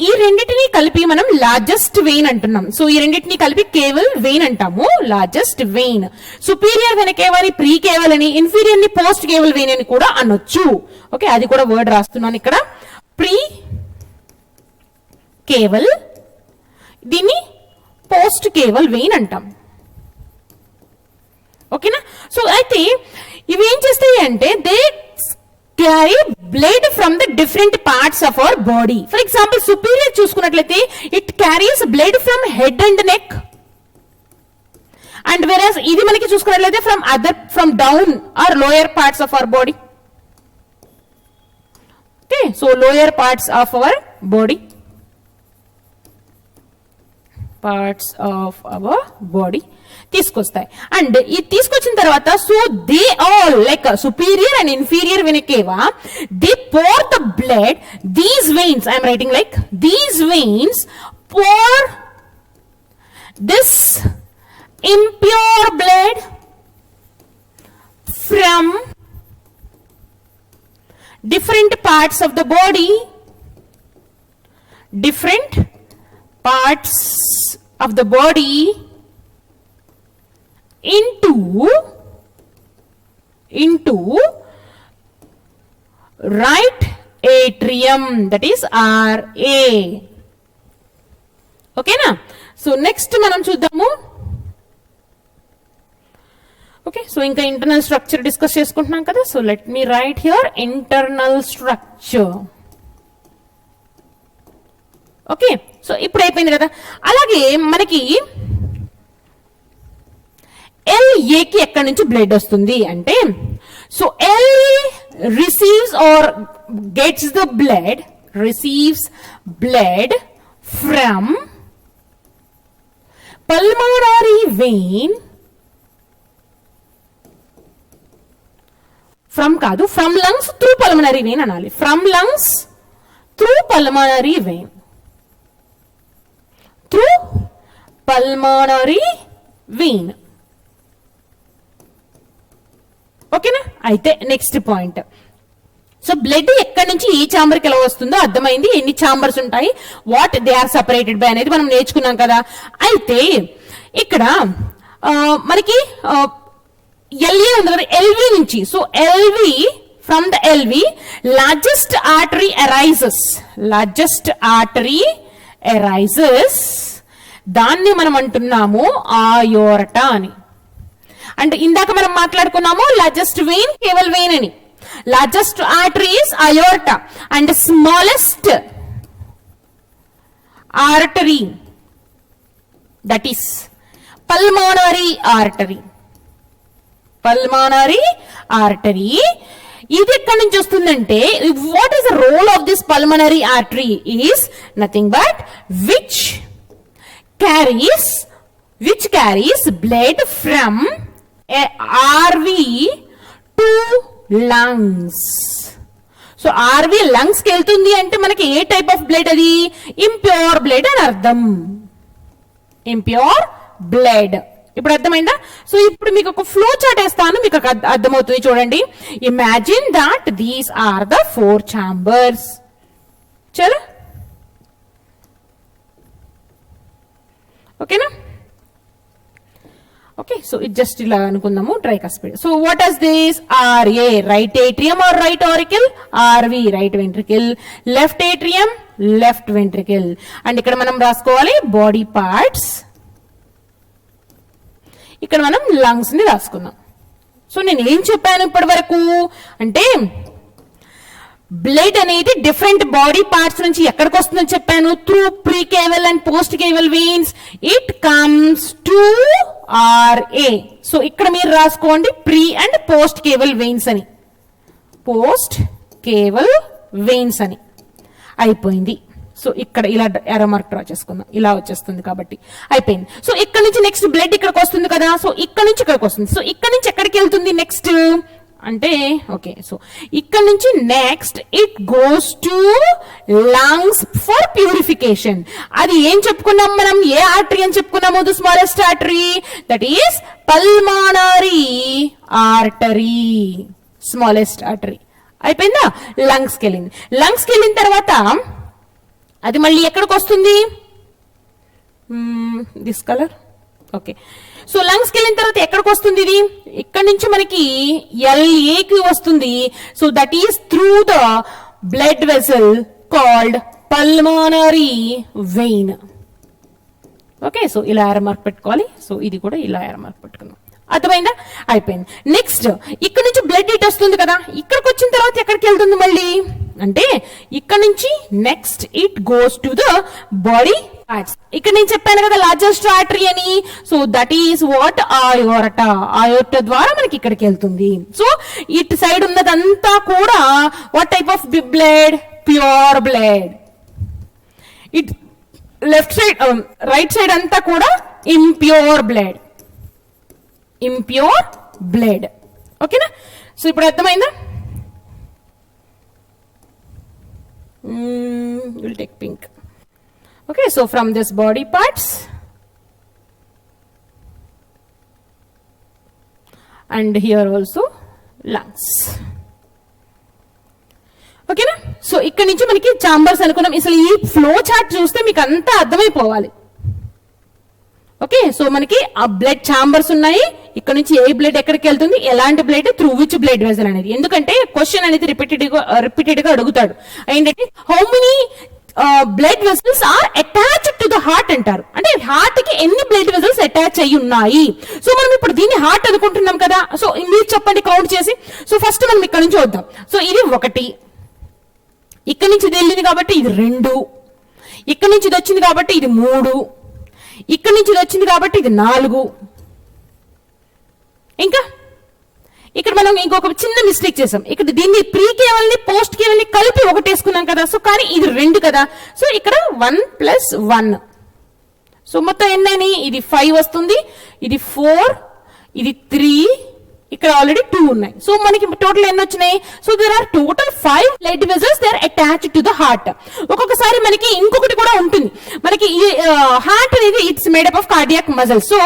Speaker 1: ఈ రెండింటిని కలిపి మనం లార్జెస్ట్ వెయిన్ అంటున్నాం. సో ఈ రెండింటిని కలిపి కేవల్ వెయిన్ అంటాము, లార్జెస్ట్ వెయిన్. సుపీరియర్ వెనకేవాని ప్రీ కేవల్ అని, ఇన్ఫీరియర్ ని పోస్ట్ కేవల్ వెయిన్ అని కూడా అనొచ్చు. ఓకే, అది కూడా వర్డ్ రాస్తున్నాను ఇక్కడ, ప్రీ కేవల్, దీన్ని పోస్ట్ కేవల్ వెయిన్ అంటాం. ఓకేనా? సో అయితే ఇవి ఏం చేస్తాయి అంటే they carry blood from the different parts of our body. For example, superior చూసుకున్నట్లయితే it carries blood from head and neck, and whereas ఇది మనకి చూసుకున్నట్లయితే from down or lower parts of our body. Okay, so lower parts of our body, తీసుకొస్తాయి. And ఇది తీసుకొచ్చిన తర్వాత so they all like superior and inferior vena cava, they pour the blood, these veins, I'm writing like these veins pour this impure blood from different parts of the body, into right atrium, that is RA. Okay na? So next manam chuddaamu. Okay, so inka internal structure discuss chestuntam kada. So let me write here internal structure. Okay, so ఇప్పుడు అయిపోయింది కదా. అలాగే మనకి LA కి ఎక్కడి నుంచి blood వస్తుంది అంటే, so L receives blood from pulmonary vein, from lungs through pulmonary vein అనాలి, from lungs through pulmonary vein. ఓకేనా? అయితే నెక్స్ట్ పాయింట్, సో బ్లడ్ ఎక్కడి నుంచి ఏ ఛాంబర్ కి ఎలా వస్తుందో అర్థమైంది. ఎన్ని ఛాంబర్స్ ఉంటాయి, what they are separated by అనేది మనం నేర్చుకున్నాం కదా. అయితే ఇక్కడ మనకి LA ఉంది కదా, LV నుంచి, so LV, from the LV largest artery arises, దాన్ని మనం అంటున్నాము ఆయోర్టా అని. అంటే ఇందాక మనం మాట్లాడుకున్నాము లార్జెస్ట్ వెయిన్ కేవల్ వెయిన్ అని. Largest artery is aorta and smallest artery that is pulmonary artery. ఇది ఎక్కడి నుంచి వస్తుందంటే, what is the role of this pulmonary artery is nothing but which carries blood from RV to lungs. So RV lungs కి వెళ్తుంది అంటే మనకి ఏ type of blood అది? ఇంప్యూర్ బ్లడ్ అని అర్థం, ఇంప్యూర్ బ్లడ్. ఇప్పుడు అర్థమైందా? సో ఇప్పుడు మీకు ఒక ఫ్లో చార్ట్ వేస్తాను, మీకు అర్థమవుతుంది చూడండి. Imagine that these are the 4 chambers. చలో, ఓకేనా? ఓకే, సో ఇది జస్ట్ ఇలా అనుకుందాము, tricuspid. So what is this? RA right atrium or right auricle, RV right ventricle, left atrium left ventricle. And ఇక్కడ మనం రాసుకోవాలి బాడీ పార్ట్స్, ఇక్కడ మనం లంగ్స్ ని రాసుకున్నాం. సో నేను ఏం చెప్పాను ఇప్పటి వరకు అంటే బ్లడ్ అనేది డిఫరెంట్ బాడీ పార్ట్స్ నుంచి ఎక్కడికి వస్తుందని చెప్పాను, through pre Keval and post Keval veins it comes to RA. So ఇక్కడ మీరు రాసుకోండి pre and post Keval veins అని, పోస్ట్ కేవల్ వెయిన్స్ అని అయిపోయింది. సో ఇక్కడ ఇలా ఎర్ర మార్క్ డ్రా చేసుకుందాం, ఇలా వచ్చేస్తుంది కాబట్టి అయిపోయింది. సో ఇక్కడ నుంచి నెక్స్ట్ బ్లడ్ ఇక్కడికి వస్తుంది కదా, సో ఇక్కడ నుంచి ఇక్కడికి వస్తుంది. సో ఇక్కడ నుంచి ఎక్కడికి వెళ్తుంది నెక్స్ట్ అంటే ఓకే, సో ఇక్కడ నుంచి next it goes to lungs for purification. అది ఏం చెప్పుకున్నాం మనం, ఏ ఆర్టరీ అని చెప్పుకున్నాము, the smallest artery that is pulmonary artery, smallest artery. అయిపోయిందా, లంగ్స్కి వెళ్ళింది. లంగ్స్కి వెళ్ళిన తర్వాత అది మళ్ళీ ఎక్కడికి వస్తుంది, దిస్ కలర్ ఓకే. సో లంగ్స్కి వెళ్ళిన తర్వాత ఎక్కడికి వస్తుంది, ఇది ఇక్కడ నుంచి మనకి LAకి వస్తుంది. So that is through the blood vessel called pulmonary vein. Okay, so ఇలా ఎర్ర మార్క్ పెట్టుకోవాలి. సో ఇది కూడా ఇలా ఎర్ర మార్క్ పెట్టుకుందాం. అర్థమైందా, అయిపోయింది. నెక్స్ట్ ఇక్కడ నుంచి బ్లడ్ ఇట్ వస్తుంది కదా, ఇక్కడికి వచ్చిన తర్వాత ఎక్కడికి వెళ్తుంది మళ్ళీ అంటే ఇక్కడ నుంచి next it goes to the body parts. ఇక్కడ నేను చెప్పాను కదా లార్జెస్ట్ ఆర్టరీ అని, so that is what aorta. Aorta ద్వారా మనకి ఇక్కడికి వెళ్తుంది. సో ఇటు సైడ్ ఉన్నదంతా కూడా what type of blood, pure blood. It left side right side అంతా కూడా ఇంప్యూర్ బ్లడ్, ఇంప్యూర్ బ్లడ్. ఓకేనా, సో ఇప్పుడు అర్థమైందా, we'll take pink. Okay, so from this body parts and here also lungs. ఓకేనా, so ఇక్కడ నుంచి మనకి చాంబర్స్ అనుకున్నాం. అసలు ఈ ఫ్లో చార్ట్ చూస్తే మీకు అంతా అర్థమైపోవాలి. ఓకే, సో మనకి ఆ బ్లడ్ చాంబర్స్ ఉన్నాయి. ఇక్కడ నుంచి ఏ బ్లడ్ ఎక్కడికి వెళ్తుంది, ఎలాంటి blood, through which blood vessel అనేది. ఎందుకంటే క్వశ్చన్ అనేది రిపీటెడ్ గా అడుగుతాడు. ఏంటంటే how many blood vessels are attached to the heart అంటారు. అంటే హార్ట్ కి ఎన్ని బ్లడ్ వెసల్స్ అటాచ్ అయ్యి ఉన్నాయి. సో మనం ఇప్పుడు దీన్ని హార్ట్ అనుకుంటున్నాం కదా, సో మీరు చెప్పండి కౌంట్ చేసి. సో ఫస్ట్ మనం ఇక్కడ నుంచి వద్దాం. సో ఇది 1, ఇక్కడ నుంచి ఇది వెళ్ళింది కాబట్టి ఇది 2, ఇక్కడ నుంచి ఇది వచ్చింది కాబట్టి ఇది 3, ఇక్కడ నుంచి ఇది వచ్చింది కాబట్టి ఇది 4. ఇంకా ఇక్కడ మనం ఇంకొక చిన్న మిస్టేక్ చేసాం. ఇక్కడ దీన్ని ప్రీ కేవల్ని పోస్ట్ కేవల్ని కలిపి ఒకటి వేసుకున్నాం కదా, సో కానీ ఇది 2 కదా. సో ఇక్కడ 1 + 1, సో మొత్తం ఎన్నని, ఇది 5 వస్తుంది, ఇది 4, ఇది 3, ఇక్కడ ఆల్రెడీ 2 ఉన్నాయి. సో మనకి టోటల్ ఎన్ని వచ్చినాయి, so there are total 5 blood vessels they are attached to the heart. ఒక్కొక్కసారి మనకి ఇంకొకటి కూడా ఉంటుంది. మనకి హార్ట్ అనేది it's made up of cardiac muscles. So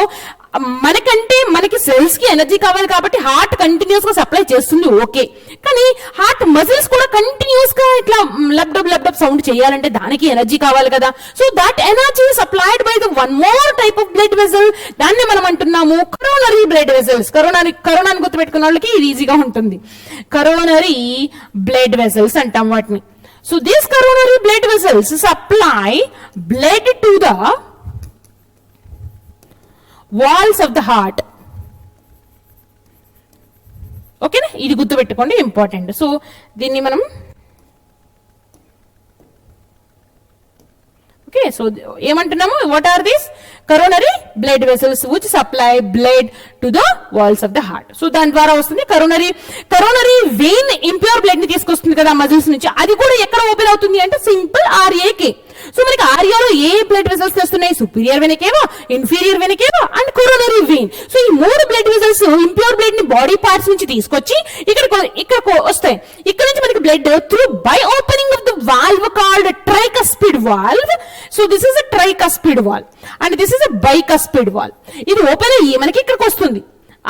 Speaker 1: మనకి సెల్స్ కి ఎనర్జీ కావాలి కాబట్టి హార్ట్ కంటిన్యూస్ గా సప్లై చేస్తుంది, ఓకే. కానీ హార్ట్ మజిల్స్ కూడా కంటిన్యూస్ గా ఇట్లా లబ్డబ్ సౌండ్ చేయాలంటే దానికి ఎనర్జీ కావాలి కదా. So that energy supplied by the one more type of blood vessel, దాన్ని మనం అంటున్నాము కరోనరీ బ్లడ్ వెసల్స్. కరోనాని గుర్తుపెట్టుకున్న వాళ్ళకి ఇది ఈజీగా ఉంటుంది. కరోనరీ బ్లడ్ వెసల్స్ అంటాం వాటిని. So these coronary blood vessels supply blood to the walls of the heart. ఓకేనా, ఇది గుర్తుపెట్టుకోండి, ఇంపార్టెంట్. సో దీన్ని మనం ఓకే, సో ఏమంటున్నాము, what are these coronary blood vessels which supply blood to the walls of the heart. So దాని ద్వారా వస్తుంది coronary vein. Impure blood ని తీసుకొస్తుంది కదా మజిల్స్ నుంచి, అది కూడా ఎక్కడ ఓపెన్ అవుతుంది అంటే సింపుల్ RAకి. సో మనకి ఆర్యాలో ఏ బ్లడ్ వెసల్స్ వస్తున్నాయి, superior vena cava, inferior vena cava and coronary vein. So ఈ 3 బ్లడ్ వెసల్స్ ఇంప్యూర్ బ్లడ్ ని బాడీ పార్ట్స్ నుంచి తీసుకొచ్చి ఇక్కడ వస్తాయి. ఇక్కడ నుంచి మనకి blood through by opening of the valve called tricuspid valve. So this is a tricuspid valve and this is a bicuspid valve. ఇది ఓపెన్ అయ్యి మనకి ఇక్కడికి వస్తుంది,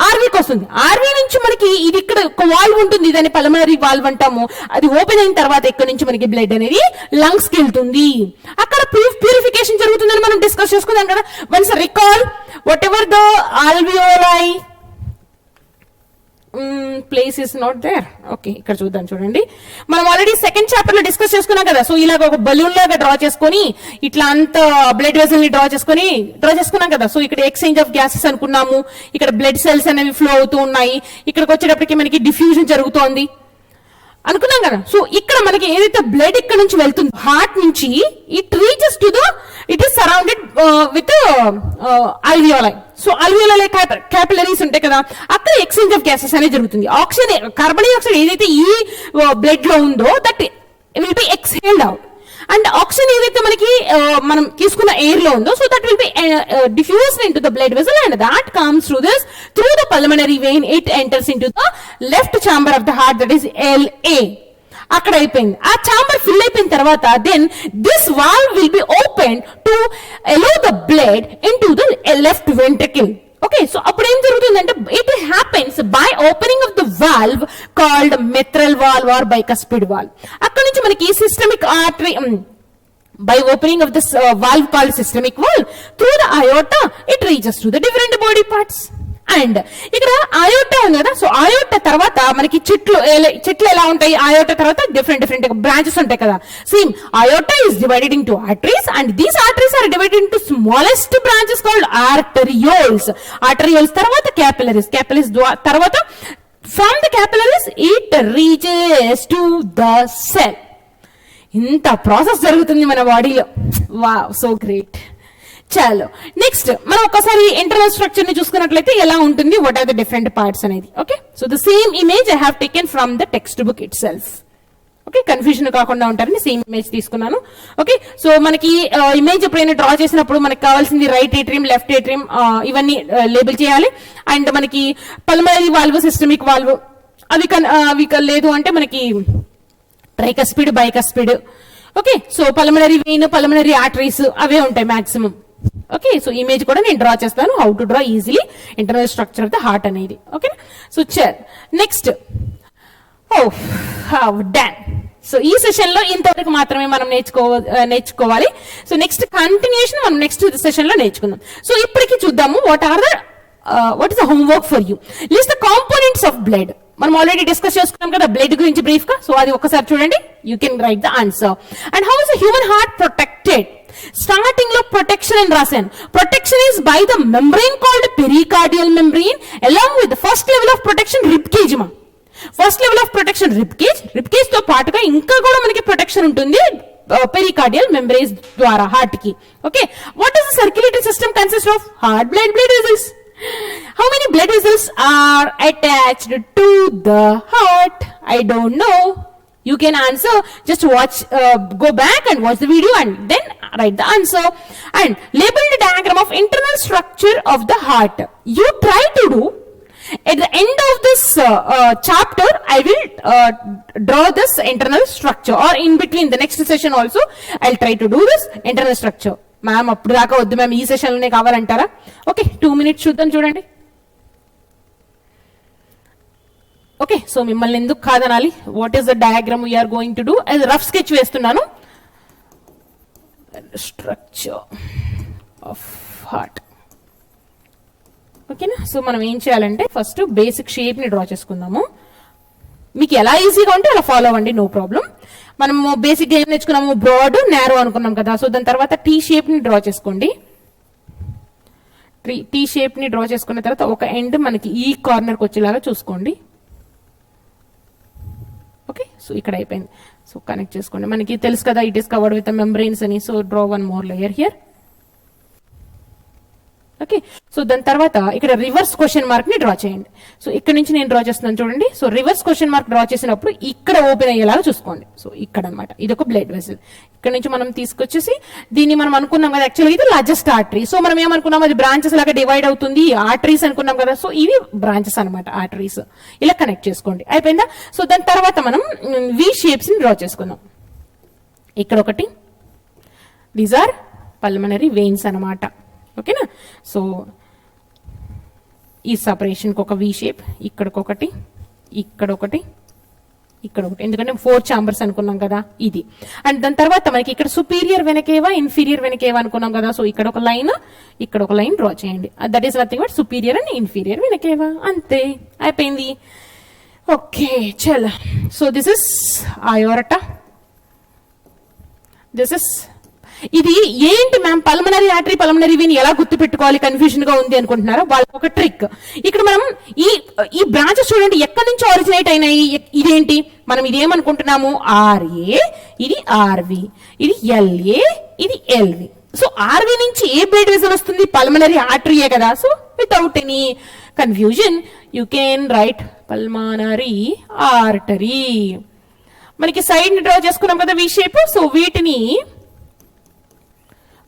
Speaker 1: ఆర్వీకి వస్తుంది. ఆర్వీ నుంచి మనకి ఇది ఇక్కడ ఒక వాల్వ్ ఉంటుంది, దాన్ని పల్మనరీ వాల్వ్ అంటాము. అది ఓపెన్ అయిన తర్వాత ఇక్కడ నుంచి మనకి బ్లడ్ అనేది లంగ్స్ కి వెళ్తుంది. అక్కడ ప్యూరిఫికేషన్ జరుగుతుందని మనం డిస్కస్ చేసుకుందాం కదా. Once recall whatever the alveoli place is not there. Okay, ఇక్కడ చూద్దాం. చూడండి, మనం ఆల్రెడీ సెకండ్ చాప్టర్ లో డిస్కస్ చేసుకున్నాం కదా. సో ఇలాగ ఒక బలూన్ లాగా డ్రా చేసుకొని ఇట్లా అంత బ్లడ్ వెసల్ ని డ్రా చేసుకున్నాం కదా. సో ఇక్కడ ఎక్స్చేంజ్ ఆఫ్ గ్యాసెస్ అనుకున్నాము, ఇక్కడ బ్లడ్ సెల్స్ అనేవి ఫ్లో అవుతూ ఉన్నాయి, ఇక్కడికి వచ్చేటప్పటికి మనకి డిఫ్యూజన్ జరుగుతోంది అనుకున్నాం కదా. సో ఇక్కడ మనకి ఏదైతే బ్లడ్ ఇక్కడ నుంచి వెళ్తుందో హార్ట్ నుంచి, it reaches to the, it is surrounded with alveoli. So alveoli capillaries ఉంటాయి కదా, అక్కడ ఎక్స్చేంజ్ ఆఫ్ గ్యాసెస్ అనేది జరుగుతుంది. ఆక్సిజన్, కార్బన్ డైఆక్సైడ్ ఏదైతే ఈ బ్లడ్ లో ఉందో that will be exhaled out, and oxygen ఏదైతే మనకి మనం తీసుకున్న ఎయిర్ లో ఉందో, so that will be diffused into the blood vessel, and that comes through the pulmonary vein. It enters into the left chamber of the heart, that is LA. అక్కడ అయిపోయింది. ఆ chamber fill అయిపోయిన తర్వాత then this valve will be open to allow the blood into the left ventricle. Okay, so అప్పుడు ఏం జరుగుతుందంటే it happens by opening of the valve called mitral valve or bicuspid valve. అక్కడ నుంచి మనకి systemic artery, by opening of this valve called systemic valve through the aorta, it reaches to the different body parts. And ఇక్కడ iota ఉంది కదా. So iota తర్వాత మనకి చెట్లు ఎలా ఉంటాయి, అయోటా తర్వాత డిఫరెంట్ బ్రాంచెస్ ఉంటాయి కదా. Same aorta is divided into arteries, and these arteries are divided into smallest branches called arterioles. Arterioles తర్వాత క్యాపిలరీస్ తర్వాత from the capillaries it reaches to the cell. ఇంత ప్రాసెస్ జరుగుతుంది మన బాడీలో. Wow, so great. చాలు, next మనం ఒకసారి internal structure ని చూసుకున్నట్లయితే ఎలా ఉంటుంది, what are the different parts అనేది. Okay, so the same image I have taken from the textbook it self. Okay, confusion కాకుండా ఉంటారని సేమ్ ఇమేజ్ తీసుకున్నాను. ఓకే, సో మనకి ఇమేజ్ ఎప్పుడైనా డ్రా చేసినప్పుడు మనకి కావాల్సింది రైట్ ఏట్రియం, లెఫ్ట్ ఏట్రియం, ఇవన్నీ లేబుల్ చేయాలి. అండ్ మనకి పల్మనరీ వాల్వ్, సిస్టమిక్ వాల్వ్ అవి లేదు అంటే మనకి tricuspid, bicuspid. Okay, so pulmonary vein, pulmonary arteries అవే ఉంటాయి మాక్సిమం. ఓకే, సో ఇమేజ్ కూడా నేను డ్రా చేస్తాను, how to draw easily internal structure of the heart అనేది. Okay, so next done. So ఈ సెషన్ లో ఇంతవరకు మాత్రమే మనం నేర్చుకోవాలి. సో నెక్స్ట్ కంటిన్యూషన్ మనం నెక్స్ట్ సెషన్ లో నేర్చుకుందాం. సో ఇప్పటికి చూద్దాము what is the homework for you. List the components of blood. మనం ఆల్రెడీ డిస్కస్ చేసుకున్నాం కదా బ్లడ్ గురించి బ్రీఫ్ గా. సో అది ఒకసారి చూడండి, you can write the answer. And how is the human heart protected? Starting లో ప్రొటెక్షన్ అని రాశాను. Protection is by the membrane called pericardial membrane, along with first level of protection rib cage. First level of protection rib cage తో పాటుగా ఇంకా కూడా మనకి protection ఉంటుంది pericardial membranes ద్వారా హార్ట్ కి. Okay, what is the circulatory system consist of? Heart, blood vessels. How many blood vessels are attached to the heart? I don't know. You can answer. Just watch, go back and watch the video and then write the answer. And label the diagram of internal structure of the heart. You try to do. At the end of this chapter, I will draw this internal structure, or in between the next session also, I'll try to do this internal structure. Ma'am అప్పుడు దాకా వద్దు ma'am, ఈ session లోనే కావాలంటారా? Okay, 2 minutes చూద్దాం. చూడండి. Okay, so మిమ్మల్ని ఎందుకు కాదనాలి. What is the diagram we are going to do? అది రఫ్ స్కెచ్ వేస్తున్నాను. Structure of heart. ఓకేనా? సో మనం ఏం చేయాలంటే ఫస్ట్ బేసిక్ షేప్ ని డ్రా చేసుకుందాము. మీకు ఎలా ఈజీగా ఉంటే అలా ఫాలో అవ్వండి, నో ప్రాబ్లం. మనము బేసిక్ ఏం నేర్చుకున్నాము, బ్రాడ్, నారో అనుకున్నాం కదా. సో దాని తర్వాత టీ షేప్ ని డ్రా చేసుకోండి. టీ షేప్ ని డ్రా చేసుకున్న తర్వాత ఒక ఎండ్ మనకి ఈ కార్నర్ కి వచ్చేలాగా చూసుకోండి. ఓకే, సో ఇక్కడ అయిపోయింది. సో కనెక్ట్ చేసుకోండి. మనకి తెలుసు కదా, it is covered with membranes అని. So draw one more layer here. Okay, so దాని తర్వాత ఇక్కడ రివర్స్ క్వశ్చన్ మార్క్ ని డ్రా చేయండి. సో ఇక్కడ నుంచి నేను డ్రా చేస్తున్నాను చూడండి. So reverse question mark draw చేసినప్పుడు ఇక్కడ ఓపెన్ అయ్యేలాగా చూసుకోండి. సో ఇక్కడ అనమాట, ఇది ఒక బ్లడ్ వెసల్. ఇక్కడ నుంచి మనం తీసుకొచ్చేసి దీన్ని మనం అనుకున్నాం కదా, యాక్చువల్గా ఇది లార్జెస్ట్ ఆర్టరీ. సో మనం ఏమనుకున్నాం, అది బ్రాంచెస్ లాగా డివైడ్ అవుతుంది, ఆర్టరీస్ అనుకున్నాం కదా. సో ఇవి బ్రాంచెస్ అనమాట, ఆర్టరీస్. ఇలా కనెక్ట్ చేసుకోండి. అయిపోయిందా? సో దాని తర్వాత మనం వి షేప్స్ ని డ్రా చేసుకుందాం. ఇక్కడ ఒకటి, దీస్ ఆర్ పల్మనరీ వెయిన్స్ అనమాట. ఓకేనా? సో ఈ సపరేషన్కి ఒక వి షేప్, ఇక్కడికొకటి, ఇక్కడొకటి, ఇక్కడ ఒకటి, ఎందుకంటే 4 ఛాంబర్స్ అనుకున్నాం కదా ఇది. అండ్ దాని తర్వాత మనకి ఇక్కడ సుపీరియర్ వెనకేవా ఇన్ఫీరియర్ వెనకేవా అనుకున్నాం కదా. సో ఇక్కడ ఒక లైన్, ఇక్కడ ఒక లైన్ డ్రా చేయండి. That is nothing but superior and inferior vena cava, అంతే, అయిపోయింది. ఓకే చల్. So this is aorta, this is, ఇది ఏంటి ma'am pulmonary artery pulmonary vein ఎలా గుర్తు పెట్టుకోవాలి, కన్ఫ్యూజన్ గా ఉంది అనుకుంటున్నారా? వాళ్ళకి ఒక ట్రిక్. ఇక్కడ మనం ఈ బ్రాంచెస్ చూడండి ఎక్కడి నుంచి ఆరిజినేట్ అయినాయి. ఇదేంటి, మనం ఇదేమనుకుంటున్నాము, ఆర్ఏ, ఇది ఆర్వి, ఇది ఎల్ఏ, ఇది ఎల్వి. సో ఆర్వి నుంచి ఏ బ్లడ్ వెసల్ వస్తుంది, పల్మనరీ ఆర్టరీయే కదా. So without any confusion you can right pulmonary artery. మనకి సైడ్ ని డ్రా చేసుకున్నాం కదా వి షేప్. సో వీటిని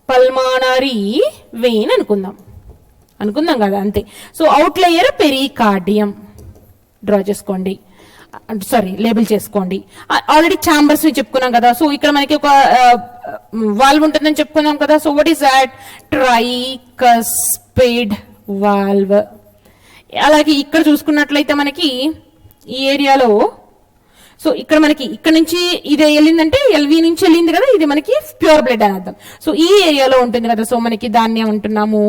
Speaker 1: పల్మనరీ వెయిన్ అనుకుందాం కదా, అంతే. So out layer pericardium draw చేసుకోండి, సారీ లేబుల్ చేసుకోండి. ఆల్రెడీ ఛాంబర్స్ చెప్పుకున్నాం కదా. సో ఇక్కడ మనకి ఒక వాల్వ్ ఉంటుందని చెప్పుకున్నాం కదా. So what is that, tricuspid valve. అలాగే ఇక్కడ చూసుకున్నట్లయితే మనకి ఈ ఏరియాలో, సో ఇక్కడ మనకి ఇక్కడ నుంచి ఇది వెళ్ళిందంటే ఎల్వి నుంచి వెళ్ళింది కదా, ఇది మనకి ప్యూర్ బ్లడ్ అని అర్థం. సో ఈ ఏరియాలో ఉంటుంది కదా. సో మనకి దాన్ని ఏమంటున్నాము,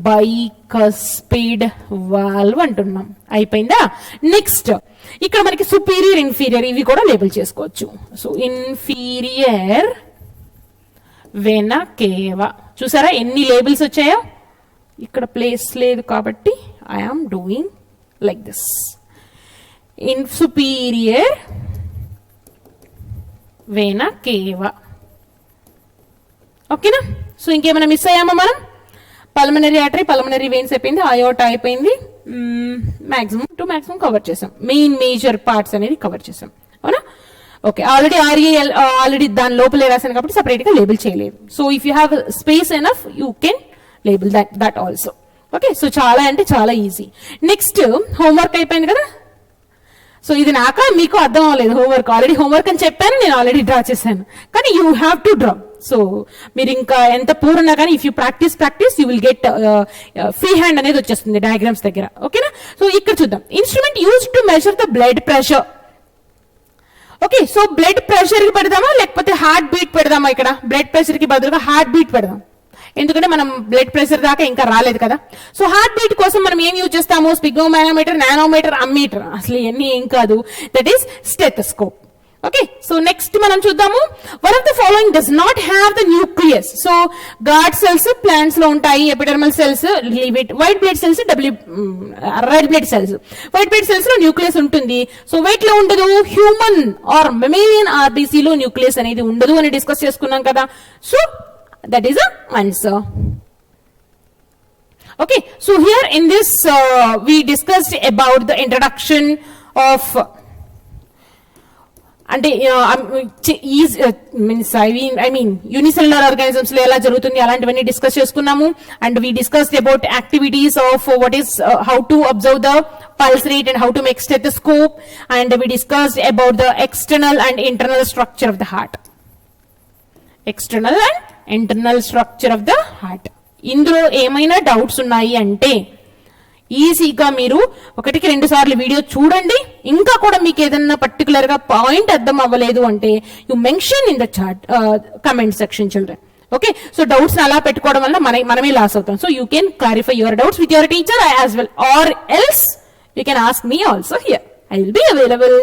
Speaker 1: బైకస్పిడ్ వాల్వ్ అంటున్నాం. అయిపోయిందా. నెక్స్ట్ ఇక్కడ మనకి సుపీరియర్ ఇన్ఫీరియర్ ఇవి కూడా లేబుల్ చేసుకోవచ్చు. సో ఇన్ఫీరియర్ వెనకేవా, చూసారా ఎన్ని లేబుల్స్ వచ్చాయో. ఇక్కడ ప్లేస్ లేదు కాబట్టి I'm doing like this. In superior vena cava, ఓకేనా. సో ఇంకేమైనా మిస్ అయ్యామా మనం? పల్మనరీ ఆర్టరీ పల్మనరీ వెయిన్స్ అయిపోయింది, అయోర్టా అయిపోయింది, మాక్సిమం కవర్ చేసాం. మెయిన్ మేజర్ పార్ట్స్ అనేది కవర్ చేసాం, అవునా. ఓకే, ఆల్రెడీ దాని లోపలే రాశాను కాబట్టి సపరేట్ గా లేబుల్ చేయలేదు. So if you have space enough you can label that also. Okay, so చాలా అంటే చాలా ఈజీ. నెక్స్ట్ హోంవర్క్ అయిపోయింది కదా. సో ఇది నాక మీకు అర్థం అవ్వలేదు హోంవర్క్, ఆల్రెడీ హోంవర్క్ అని చెప్పాను, నేను ఆల్రెడీ డ్రా చేశాను, కానీ you have to draw. So మీరు ఇంకా ఎంత పూర్ ఉన్నా కానీ if you practice you will get free hand అనేది వచ్చేస్తుంది డయాగ్రామ్స్ దగ్గర, ఓకేనా. సో ఇక్కడ చూద్దాం, instrument use to measure the blood pressure. Okay, so blood pressure కి పెడదామా లేకపోతే హార్ట్ బీట్ పెడదామా? ఇక్కడ బ్లడ్ ప్రెషర్ కి బదులుగా హార్ట్ బీట్ పెడదాం, ఎందుకంటే మనం బ్లడ్ ప్రెషర్ దాకా ఇంకా రాలేదు కదా. సో హార్ట్ బీట్ కోసం మనం ఏం యూజ్ చేస్తాము, స్పిగోమానోమీటర్, నానోమీటర్, అమ్మీటర్, అసలు ఇవన్నీ ఏం కాదు, that is stethoscope. Okay, so next మనం చూద్దాము, one of the following does not have the nucleus. So guard cells plants లో ఉంటాయి, epidermal cells leave it, white blood cells red blood cells, white blood cells లో nucleus ఉంటుంది. So white లో ఉండదు, human or mammalian RBC లో nucleus అనేది ఉండదు అని డిస్కస్ చేసుకున్నాం కదా. So that is the answer. Okay, so here in this we discussed about the introduction of అంటే means I mean unicellular organisms లో ఎలా జరుగుతుంది అలాంటివన్నీ డిస్కస్ చేసుకున్నాము. And we discussed about activities of what is how to observe the pulse rate and how to make stethoscope, and we discussed about the external and internal structure of the heart. External and internal structure of the heart. ఇందులో ఏమైనా doubts ఉన్నాయి అంటే ఈజీగా మీరు 1-2 సార్లు video చూడండి. ఇంకా కూడా మీకు ఏదన్నా పర్టికులర్ గా పాయింట్ అర్థం అవ్వలేదు అంటే you mention in the chat comment section children. Okay, so doubts అలా పెట్టుకోవడం వల్ల మనమే లాస్ అవుతాం. So you can clarify your doubts with your teacher as well, or else you can ask me also here. I will be available.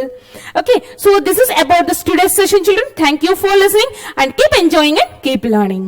Speaker 1: Okay, so this is about the today's session, children. Thank you for listening and keep enjoying and keep learning.